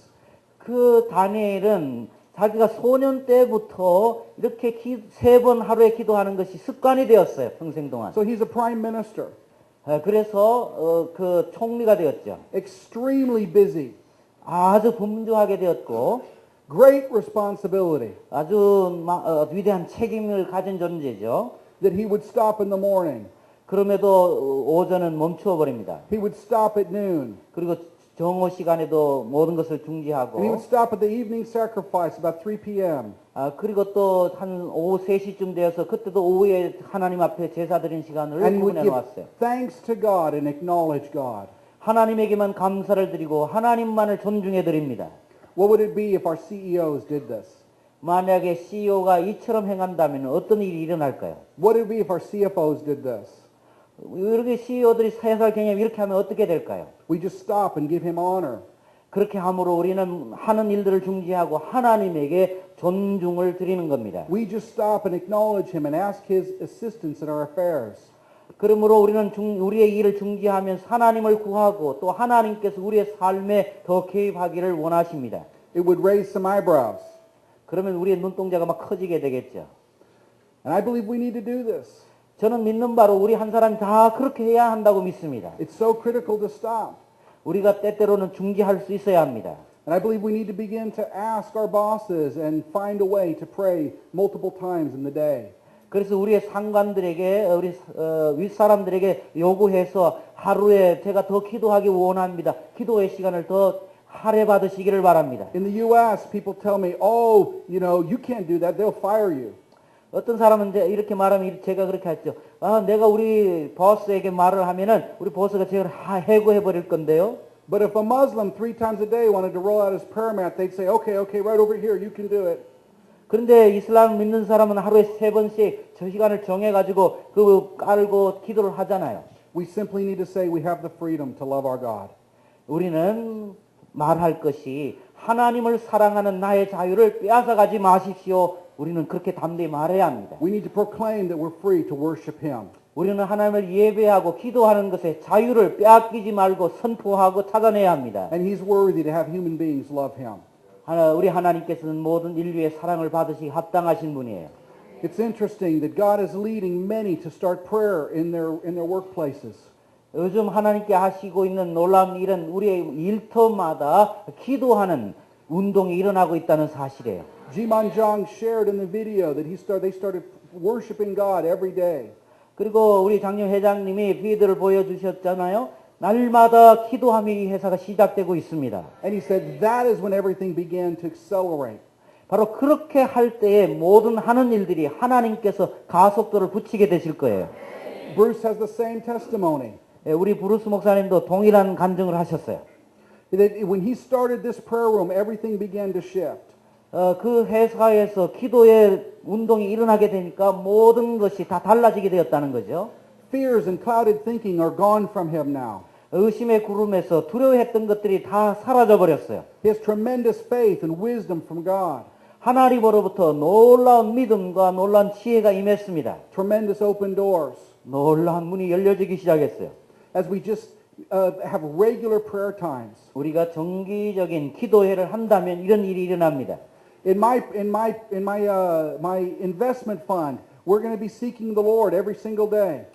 그 다니엘은 자기가 소년 때부터 이렇게 3번 하루에 기도하는 것이 습관이 되었어요. 평생 동안. So he's a prime minister. 그래서 그 총리가 되었죠. Extremely busy. 아주 분주하게 되었고 Great responsibility. 아주 위대한 책임을 가진 존재죠. That he would stop in the morning. 그럼에도 오전은 멈추어 버립니다. He would stop at noon. 그리고 정오 시간에도 모든 것을 중지하고 And he would stop at the evening sacrifice about 3 p.m. 그리고 또 한 오후 3시쯤 되어서 그때도 오후에 하나님 앞에 제사 드리는 시간을 And he would 구분해 give 놓았어요. thanks to God and acknowledge God. 하나님에게만 감사를 드리고 하나님만을 존중해 드립니다. What would it be if our CEOs did this? 만약에 CEO가 이처럼 행한다면 어떤 일이 일어날까요? What would it be if our CFOs did this? 이렇게 CEO들이 회사 경영 이렇게 하면 어떻게 될까요? We just stop and give him honor. 그렇게 함으로 우리는 하는 일들을 중지하고 하나님에게 존중을 드리는 겁니다. We just stop and acknowledge him and ask his assistance in our affairs. 그러므로 우리는 우리의 일을 중지하면서 하나님을 구하고 또 하나님께서 우리의 삶에 더 개입하기를 원하십니다. It would raise some eyebrows. 그러면 우리의 눈동자가 막 커지게 되겠죠. And I believe we need to do this. 저는 믿는 바로 우리 한 사람이 다 그렇게 해야 한다고 믿습니다. It's so critical to stop. 우리가 때때로는 중지할 수 있어야 합니다. And I believe we need to begin to ask our bosses and find a way to pray multiple times in the day. 그래서 우리의 상관들에게 우리 윗사람들에게 요구해서 하루에 제가 더 기도하기 원합니다. 기도의 시간을 더 할애 받으시기를 바랍니다. In the U.S., people tell me, oh, you can't do that. They'll fire you. 어떤 사람은 이렇게 말하면 제가 그렇게 했죠. 내가 우리 보스에게 말을 하면은 우리 보스가 저를 해고해 버릴 건데요. But if a Muslim 3 times a day wanted to roll out his prayer mat, they'd say, okay, right over here, you can do it. 그런데 이슬람 믿는 사람은 하루에 3번씩 저 시간을 정해가지고 그 깔고 기도를 하잖아요. We simply need to say we have the freedom to love our God. 우리는 말할 것이 하나님을 사랑하는 나의 자유를 빼앗아가지 마십시오. 우리는 그렇게 담대히 말해야 합니다. We need to proclaim that we're free to worship Him. 우리는 하나님을 예배하고 기도하는 것에 자유를 빼앗기지 말고 선포하고 찾아내야 합니다. And He's worthy to have human beings love Him. 우리 하나님께서는 모든 인류의 사랑을 받으시기 합당하신 분이에요. It's interesting that God is leading many to start prayer in their workplaces. 요즘 하나님께 하시고 있는 놀라운 일은 우리의 일터마다 기도하는 운동이 일어나고 있다는 사실이에요. Ji Man-jang shared in the video that they started worshiping God every day. 그리고 우리 장영 회장님이 비디오를 보여주셨잖아요. 날마다 기도함이 이 회사가 시작되고 있습니다. And he said that is when everything began to accelerate. 바로 그렇게 할 때에 모든 하는 일들이 하나님께서 가속도를 붙이게 되실 거예요. Bruce has the same testimony. 예, 우리 브루스 목사님도 동일한 간증을 하셨어요. That when he started this prayer room, everything began to shift. 그 회사에서 기도의 운동이 일어나게 되니까 모든 것이 다 달라지게 되었다는 거죠. Fears and clouded thinking are gone from him now. 의심의 구름에서 두려워했던 것들이 다 사라져 버렸어요. He has tremendous faith and wisdom from God. 하나님으로부터 놀라운 믿음과 놀라운 지혜가 임했습니다. Tremendous open doors. 놀라운 문이 열려지기 시작했어요. As we just have regular prayer times. 우리가 정기적인 기도회를 한다면 이런 일이 일어납니다. In my investment fund, we're going to be seeking the Lord every single day.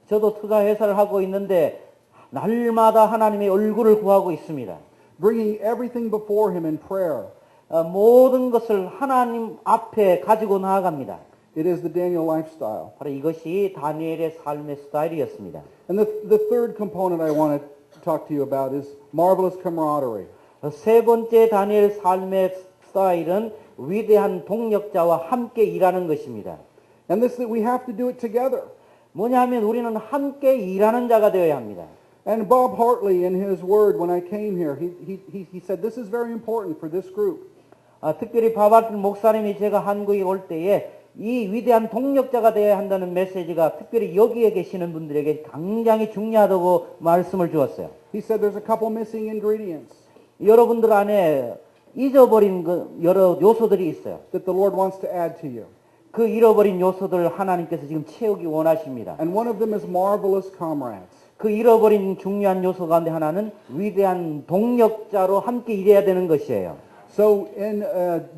저도 투자 회사를 하고 있는데 날마다 하나님의 얼굴을 구하고 있습니다. Bringing everything before Him in prayer. 모든 것을 하나님 앞에 가지고 나아갑니다. It is the Daniel lifestyle. 바로 이것이 다니엘의 삶의 스타일이었습니다. And the third component I want to talk to you about is marvelous camaraderie. 세 번째 다니엘 삶의 스타일은 위대한 동력자와 함께 일하는 것입니다. And this that we have to do it together. 뭐냐면 우리는 함께 일하는 자가 되어야 합니다. And Bob Hartley, in his word when I came here, he said this is very important for this group. 특별히 바바트 목사님이 제가 한국에 올 때에 이 위대한 동력자가 되어야 한다는 메시지가 특별히 여기에 계시는 분들에게 굉장히 중요하다고 말씀을 주었어요. He said there's a couple missing ingredients 여러분들 안에 잊어버린 여러 요소들이 있어요. that the Lord wants to add to you. 그 잃어버린 요소들을 하나님께서 지금 채우기 원하십니다. And one of them is marvelous comrades. 그 잃어버린 중요한 요소 가운데 하나는 위대한 동력자로 함께 일해야 되는 것이에요. So in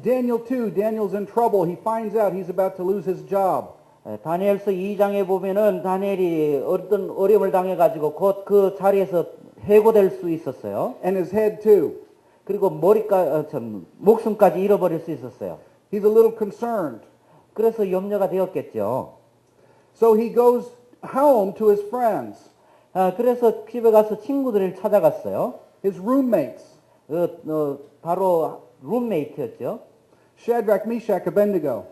Daniel 2, Daniel's in trouble. He finds out he's about to lose his job. 다니엘서 2장에 보면은 다니엘이 어떤 어려움을 당해가지고 곧 그 자리에서 해고될 수 있었어요. And his head too. 그리고 목숨까지 잃어버릴 수 있었어요. He's a little concerned. 그래서 염려가 되었겠죠. So he goes home to his friends, 그래서 집에 가서 친구들을 찾아갔어요. his roommates, 바로 룸메이트였죠. Shadrach, Meshach, Abednego.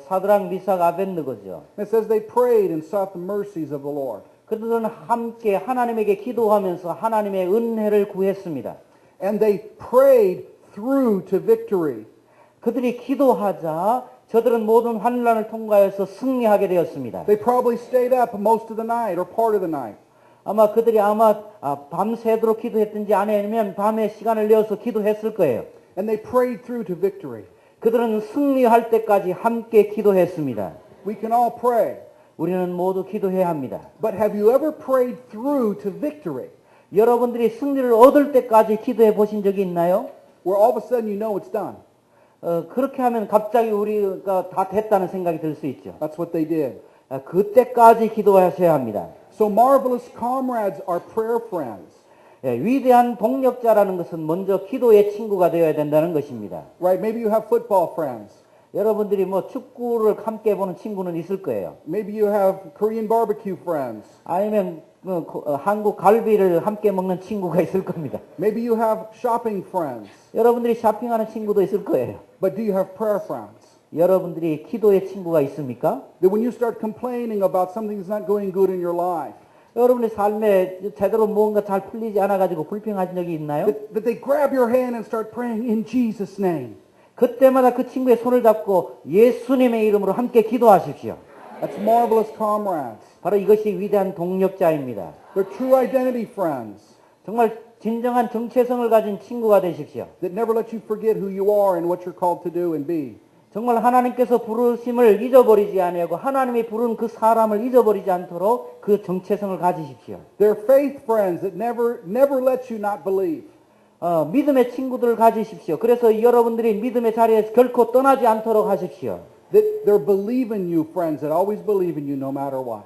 사드락, 미삭, 아벤느고죠. It says they prayed and sought the mercies of the Lord. 그들은 함께 하나님에게 기도하면서 하나님의 은혜를 구했습니다. And they prayed through to victory. 그들이 기도하자 저들은 모든 환난을 통과해서 승리하게 되었습니다. They probably stayed up most of the night or part of the night. 그들이 밤새도록 기도했든지 아니면 밤에 시간을 내어서 기도했을 거예요. And they prayed through to victory. 그들은 승리할 때까지 함께 기도했습니다. We can all pray. 우리는 모두 기도해야 합니다. But have you ever prayed through to victory? 여러분들이 승리를 얻을 때까지 기도해 보신 적이 있나요? Where all of a sudden you know it's done. 그렇게 하면 갑자기 우리가 다 됐다는 생각이 들 수 있죠. That's what they did. 그때까지 기도하셔야 합니다. So marvelous comrades are prayer friends. 위대한 동력자라는 것은 먼저 기도의 친구가 되어야 된다는 것입니다. Right? Maybe you have football friends. 여러분들이 축구를 함께 보는 친구는 있을 거예요. Maybe you have Korean barbecue friends. 아니면 한국 갈비를 함께 먹는 친구가 있을 겁니다. Maybe you have shopping friends. 여러분들이 쇼핑하는 친구도 있을 거예요. But do you have prayer friends? 여러분들이 기도의 친구가 있습니까? That when you start complaining about something that's not going good in your life, 여러분의 삶에 제대로 뭔가 잘 풀리지 않아가지고 불평하신 적이 있나요? that they grab your hand and start praying in Jesus' name. 그때마다 그 친구의 손을 잡고 예수님의 이름으로 함께 기도하십시오. That's marvelous comrades. 바로 이것이 위대한 동력자입니다. They're true identity friends 정말 진정한 정체성을 가진 친구가 되십시오. that never let you forget who you are and what you're called to do and be. 정말 하나님께서 부르심을 잊어버리지 아니하고 하나님이 부른 그 사람을 잊어버리지 않도록 그 정체성을 가지십시오. They're faith friends that never let you not believe. 믿음의 친구들을 가지십시오. 그래서 여러분들이 믿음의 자리에서 결코 떠나지 않도록 하십시오. That they're believe in you friends that always believe in you no matter what.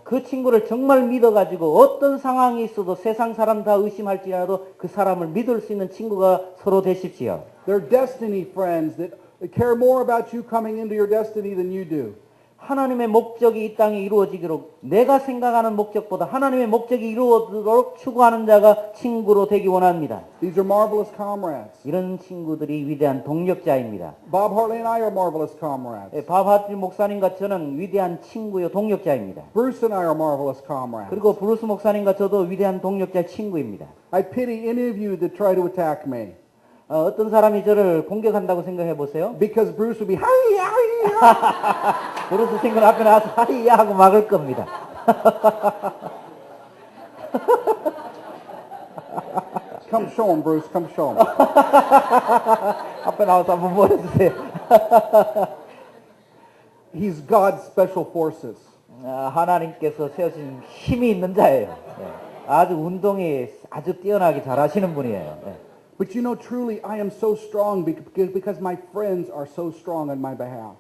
그 친구를 정말 믿어가지고 어떤 상황이 있어도 세상 사람 다 의심할지라도 그 사람을 믿을 수 있는 친구가 서로 되십시오. They're destiny friends that They care more about you coming into your destiny than you do. 하나님의 목적이 이 땅에 이루어지기로 내가 생각하는 목적보다 하나님의 목적이 이루어지도록 추구하는 자가 친구로 되기 원합니다. These are marvelous comrades. 이런 친구들이 위대한 동력자입니다. Bob Hartley and I are marvelous comrades. 밥 하트리 목사님과 저는 위대한 친구요 동력자입니다. Bruce and I are marvelous comrades. 그리고 브루스 목사님과 저도 위대한 동력자의 친구입니다. I pity any of you that try to attack me. 어떤 사람이 저를 공격한다고 생각해 보세요. Because Bruce would be, 하이야, 하이야. 브루스 친구는 앞에 나와서 하이야 하고 막을 겁니다. Come show him, Bruce. Come show him. 앞에 나와서 한번 보여주세요. He's God's special forces. 하나님께서 세우신 힘이 있는 자예요. 예. 아주 운동이 아주 뛰어나게 잘하시는 분이에요. 예. But you know, truly, I am so strong because my friends are so strong on my behalf.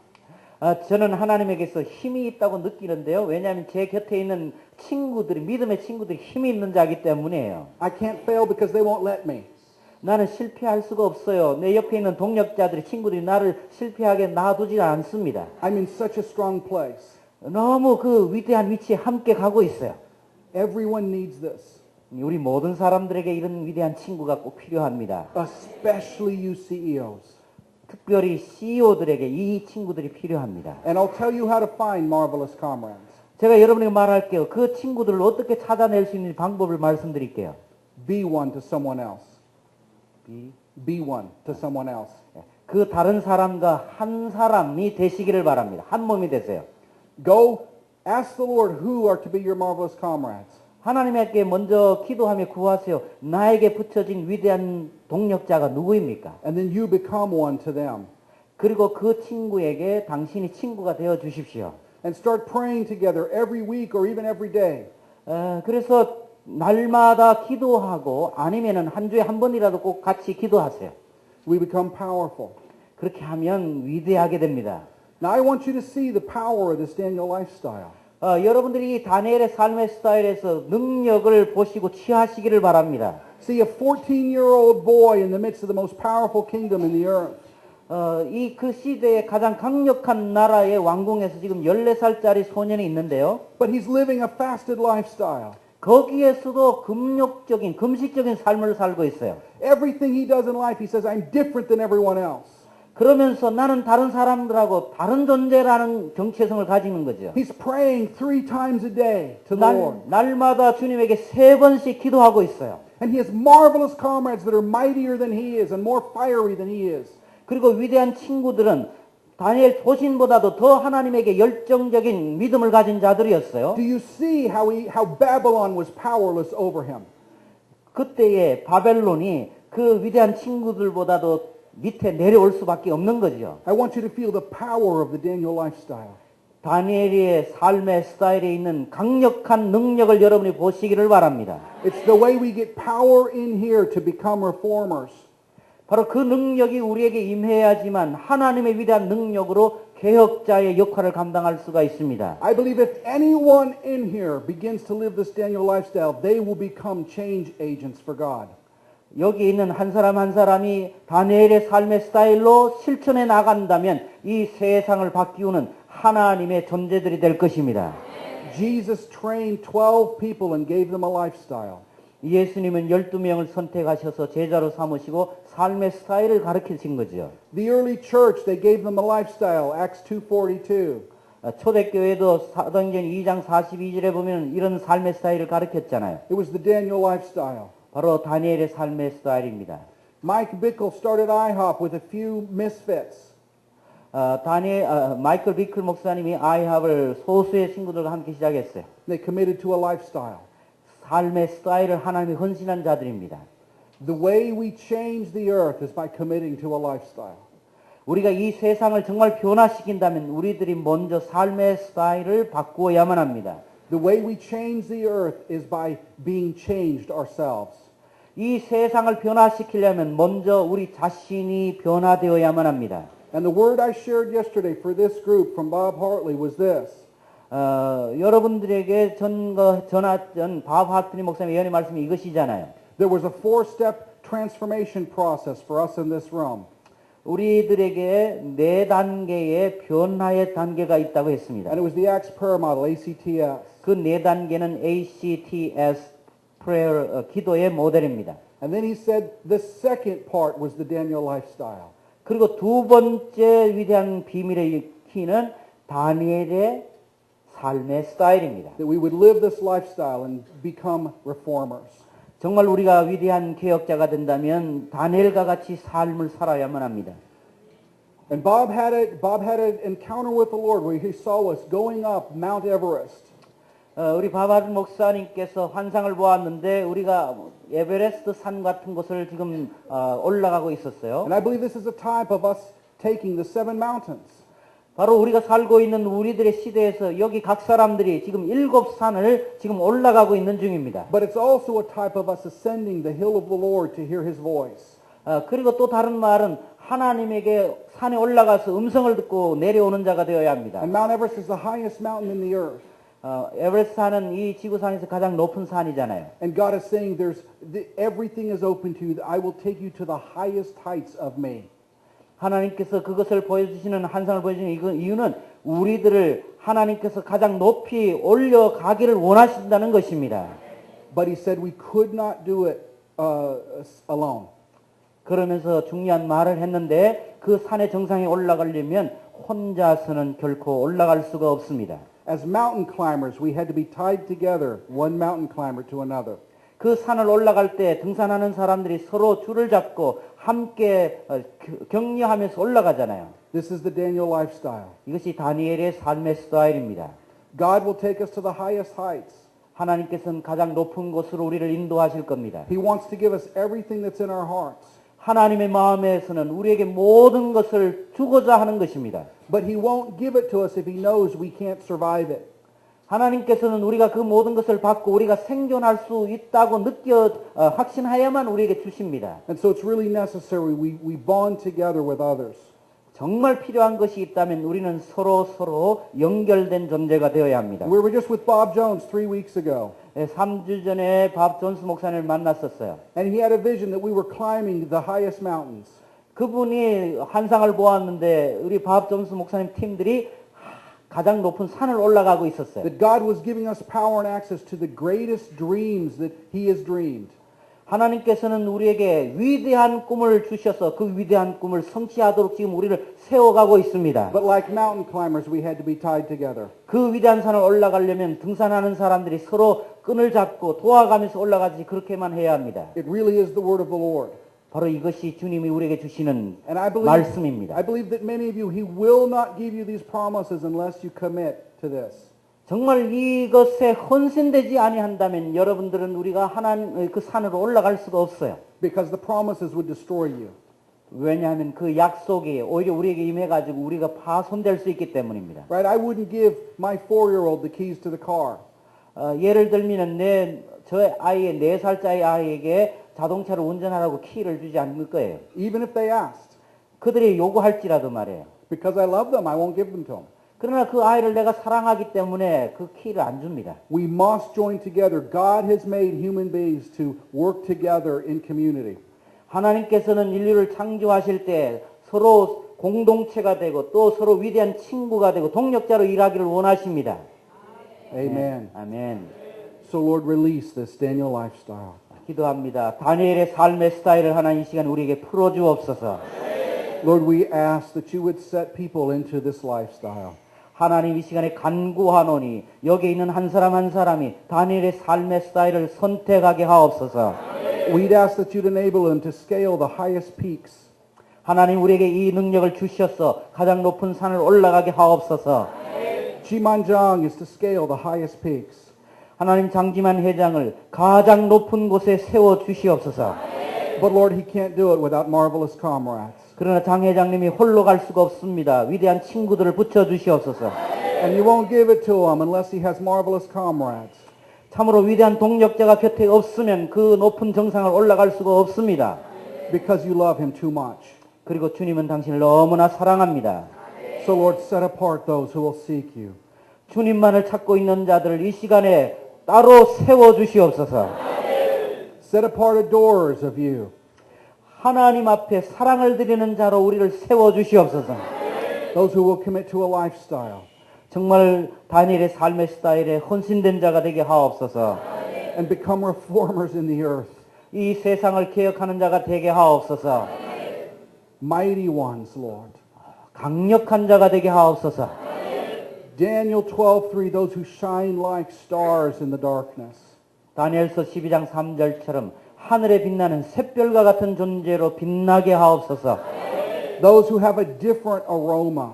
저는 하나님에게서 힘이 있다고 느끼는데요. 왜냐하면 제 곁에 있는 친구들이, 믿음의 친구들이 힘이 있는 자이기 때문이에요. I can't fail because they won't let me. 나는 실패할 수가 없어요. 내 옆에 있는 동력자들이, 친구들이 나를 실패하게 놔두지 않습니다. I'm in such a strong place. 너무 그 위대한 위치에 함께 가고 있어요. Everyone needs this, 우리 모든 사람들에게 이런 위대한 친구가 꼭 필요합니다. especially you CEOs. 특별히 CEO들에게 이 친구들이 필요합니다. And I'll tell you how to find marvelous comrades. 제가 여러분에게 말할게요. 그 친구들을 어떻게 찾아낼 수 있는 방법을 말씀드릴게요. Be one to someone else. Be one to someone else. 그 다른 사람과 한 사람이 되시기를 바랍니다. 한 몸이 되세요. Go ask the Lord who are to be your marvelous comrades. 하나님께 먼저 기도하며 구하세요. 나에게 붙여진 위대한 동력자가 누구입니까? And then you become one to them. 그리고 그 친구에게 당신이 친구가 되어 주십시오. And start praying together every week or even every day. 그래서 날마다 기도하고 아니면은 한 주에 한 번이라도 꼭 같이 기도하세요. We become powerful. 그렇게 하면 위대하게 됩니다. Now I want you to see the power of this Daniel lifestyle. 여러분들이 이 다니엘의 삶의 스타일에서 능력을 보시고 취하시기를 바랍니다. See a 14-year-old boy in the midst of the most powerful kingdom in the earth. 이 그 시대의 가장 강력한 나라의 왕궁에서 지금 14살짜리 소년이 있는데요. But he's living a fasted lifestyle. 거기에서도 금식적인 삶을 살고 있어요. Everything he does in life, he says, I'm different than everyone else. 그러면서 나는 다른 사람들하고 다른 존재라는 정체성을 가지는 거죠. He's praying 3 times a day to the Lord. 날마다 주님에게 3번씩 기도하고 있어요. And he has marvelous comrades that are mightier than he is and more fiery than he is. 그리고 위대한 친구들은 다니엘 조신보다도 더 하나님에게 열정적인 믿음을 가진 자들이었어요. Do you see how Babylon was powerless over him? 그때의 바벨론이 그 위대한 친구들보다도 밑에 내려올 수밖에 없는 거죠. I want you to feel the power of the Daniel lifestyle. 다니엘의 삶의 스타일에 있는 강력한 능력을 여러분이 보시기를 바랍니다. It's the way we get power in here to become reformers. 바로 그 능력이 우리에게 임해야지만 하나님의 위대한 능력으로 개혁자의 역할을 감당할 수가 있습니다. I believe if anyone in here begins to live this Daniel lifestyle, they will become change agents for God. 여기 있는 한 사람 한 사람이 다니엘의 삶의 스타일로 실천해 나간다면 이 세상을 바뀌우는 하나님의 존재들이 될 것입니다. Jesus trained 12 people and gave them a lifestyle. 예수님은 12명을 선택하셔서 제자로 삼으시고 삶의 스타일을 가르치신 거죠. The early church, they gave them a lifestyle, Acts 2:42. 초대교회도 사도행전 2장 42절에 보면 이런 삶의 스타일을 가르쳤잖아요. It was the Daniel lifestyle. 바로 다니엘의 삶의 스타일입니다. Mike Bickle started IHOP with a few misfits. 마이클 비클 목사님이 아이합을 소수의 친구들과 함께 시작했어요. They committed to a lifestyle. 삶의 스타일을 하나님이 헌신한 자들입니다. The way we change the earth is by committing to a lifestyle. 우리가 이 세상을 정말 변화시킨다면 우리들이 먼저 삶의 스타일을 바꾸어야만 합니다. The way we change the earth is by being changed ourselves. 이 세상을 변화시키려면 먼저 우리 자신이 변화되어야만 합니다. And the word I shared yesterday for this group from Bob Hartley was this. 여러분들에게 전했던 밥 하트니 목사님의 예언의 말씀이 이것이잖아요. There was a 4-step transformation process for us in this room. 우리들에게 네 단계의 변화의 단계가 있다고 했습니다. And it was the Acts prayer model, ACTS. 그 네 단계는 ACTS prayer 기도의 모델입니다. And then he said the second part was the Daniel lifestyle. 그리고 두 번째 위대한 비밀의 키는 다니엘의 삶의 스타일입니다. That we would live this lifestyle and become reformers. 정말 우리가 위대한 개혁자가 된다면 다니엘과 같이 삶을 살아야만 합니다. And Bob had an encounter with the Lord where he saw us going up Mount Everest. 우리 바바드 목사님께서 환상을 보았는데 우리가 에베레스트 산 같은 곳을 지금 올라가고 있었어요. And I believe this is a type of us taking the seven mountains. 바로 우리가 살고 있는 우리들의 시대에서 여기 각 사람들이 지금 7산을 지금 올라가고 있는 중입니다. But it's also a type of us ascending the hill of the Lord to hear his voice. 그리고 또 다른 말은 하나님에게 산에 올라가서 음성을 듣고 내려오는 자가 되어야 합니다. And Mount Everest is the highest mountain in the earth. 에베레스트 산은 이 지구상에서 가장 높은 산이잖아요. And God is saying everything is open to you. I will take you to the highest heights of me. 하나님께서 그것을 보여주시는 환상을 보여주시는 이유는 우리들을 하나님께서 가장 높이 올려가기를 원하신다는 것입니다. But he said we could not do it alone. 그러면서 중요한 말을 했는데 그 산의 정상에 올라가려면 혼자서는 결코 올라갈 수가 없습니다. As mountain climbers, we had to be tied together, one mountain climber to another. 그 산을 올라갈 때 등산하는 사람들이 서로 줄을 잡고 함께 격려하면서 올라가잖아요. This is the Daniel lifestyle. 이것이 다니엘의 삶의 스타일입니다. God will take us to the highest heights. 하나님께서는 가장 높은 곳으로 우리를 인도하실 겁니다. He wants to give us everything that's in our hearts. 하나님의 마음에서는 우리에게 모든 것을 주고자 하는 것입니다. But he won't give it to us if he knows we can't survive it. 하나님께서는 우리가 그 모든 것을 받고 우리가 생존할 수 있다고 확신해야만 우리에게 주십니다. And so it's really necessary we bond together with others. 정말 필요한 것이 있다면 우리는 서로 연결된 존재가 되어야 합니다. We were just with Bob Jones 3 weeks ago. 3주 전에 밥 존스 목사님을 만났었어요. And he had a vision that we were climbing the highest mountains. 그분이 환상을 보았는데 우리 밥 존스 목사님 팀들이 가장 높은 산을 올라가고 있었어요. That God was giving us power and access to the greatest dreams that he has dreamed. 하나님께서는 우리에게 위대한 꿈을 주셔서 그 위대한 꿈을 성취하도록 지금 우리를 세워가고 있습니다. But like mountain climbers, we had to be tied together. 그 위대한 산을 올라가려면 등산하는 사람들이 서로 끈을 잡고 도와가면서 올라가지 그렇게만 해야 합니다. It really is the word of the Lord. 바로 이것이 주님이 우리에게 주시는 And I 말씀입니다. believe that many of you, he will not give you these promises unless you commit to this. 정말 이것에 헌신되지 아니한다면 여러분들은 우리가 하나님 그 산으로 올라갈 수가 없어요. Because the promises would destroy you. 왜냐하면 그 약속이 오히려 우리에게 임해가지고 우리가 파손될 수 있기 때문입니다. Right? I wouldn't give my 4-year-old the keys to the car. 예를 들면 저 아이의 4살짜리 아이에게 자동차를 운전하라고 키를 주지 않을 거예요. Even if they asked. 그들이 요구할지라도 말이에요. Because I love them, I won't give them to them. 그러나 그 아이를 내가 사랑하기 때문에 그 키를 안 줍니다. We must join together. God has made human beings to work together in community. 하나님께서는 인류를 창조하실 때 서로 공동체가 되고 또 서로 위대한 친구가 되고 동력자로 일하기를 원하십니다. Amen. 아멘. So Lord, release this Daniel lifestyle. 기도합니다. 다니엘의 삶의 스타일을 하나님 이 시간 우리에게 풀어주옵소서. Lord, we ask that you would set people into this lifestyle. 하나님 이 시간에 간구하노니 여기 있는 한 사람 한 사람이 다니엘의 삶의 스타일을 선택하게 하옵소서. We'd ask that you'd enable them to scale the highest peaks. 하나님 우리에게 이 능력을 주셔서 가장 높은 산을 올라가게 하옵소서. Jimanjang is to scale the highest peaks. 하나님 장지만 회장을 가장 높은 곳에 세워 주시옵소서. But Lord, he can't do it without marvelous comrades. 그러나 장 회장님이 홀로 갈 수가 없습니다. 위대한 친구들을 붙여 주시옵소서. And you won't give it to him unless he has marvelous comrades. 참으로 위대한 동력자가 곁에 없으면 그 높은 정상을 올라갈 수가 없습니다. Because you love him too much. 그리고 주님은 당신을 너무나 사랑합니다. So Lord, set apart those who will seek you. 주님만을 찾고 있는 자들을 이 시간에 따로 세워 주시옵소서. Set apart adorers of you. 하나님 앞에 사랑을 드리는 자로 우리를 세워 주시옵소서. Those who will commit to a lifestyle 정말 다니엘의 삶의 스타일에 헌신된 자가 되게 하옵소서. and become reformers in the earth. 이 세상을 개혁하는 자가 되게 하옵소서. Mighty ones, Lord. 강력한 자가 되게 하옵소서. Daniel 12:3, those who shine like stars in the darkness. 다니엘서 12장 3절처럼 하늘에 빛나는 샛별과 같은 존재로 빛나게 하옵소서. Those who have a different aroma.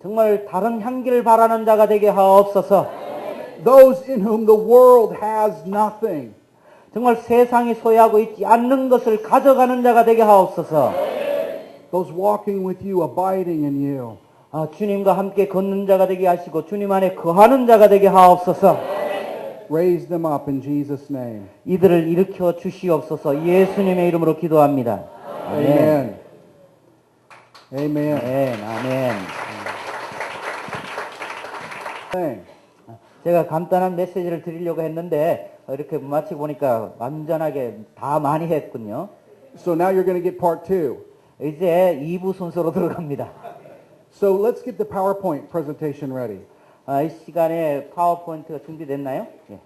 정말 다른 향기를 바라는 자가 되게 하옵소서. Those in whom the world has nothing. 정말 세상이 소유하고 있지 않는 것을 가져가는 자가 되게 하옵소서. Those walking with you, abiding in you. 주님과 함께 걷는 자가 되게 하시고 주님 안에 거하는 자가 되게 하옵소서. Raise them up in Jesus' name. 이들을 일으켜 주시옵소서. 예수님의 이름으로 기도합니다. Amen. Amen. 아멘. 아멘. Amen. 제가 간단한 메시지를 드리려고 했는데 이렇게 마치고 보니까 완전하게 다 많이 했군요. So now you're going to get part 2. 이제 2부 순서로 들어갑니다. So let's get the PowerPoint presentation ready. 이 시간에 파워포인트가 준비됐나요? 예.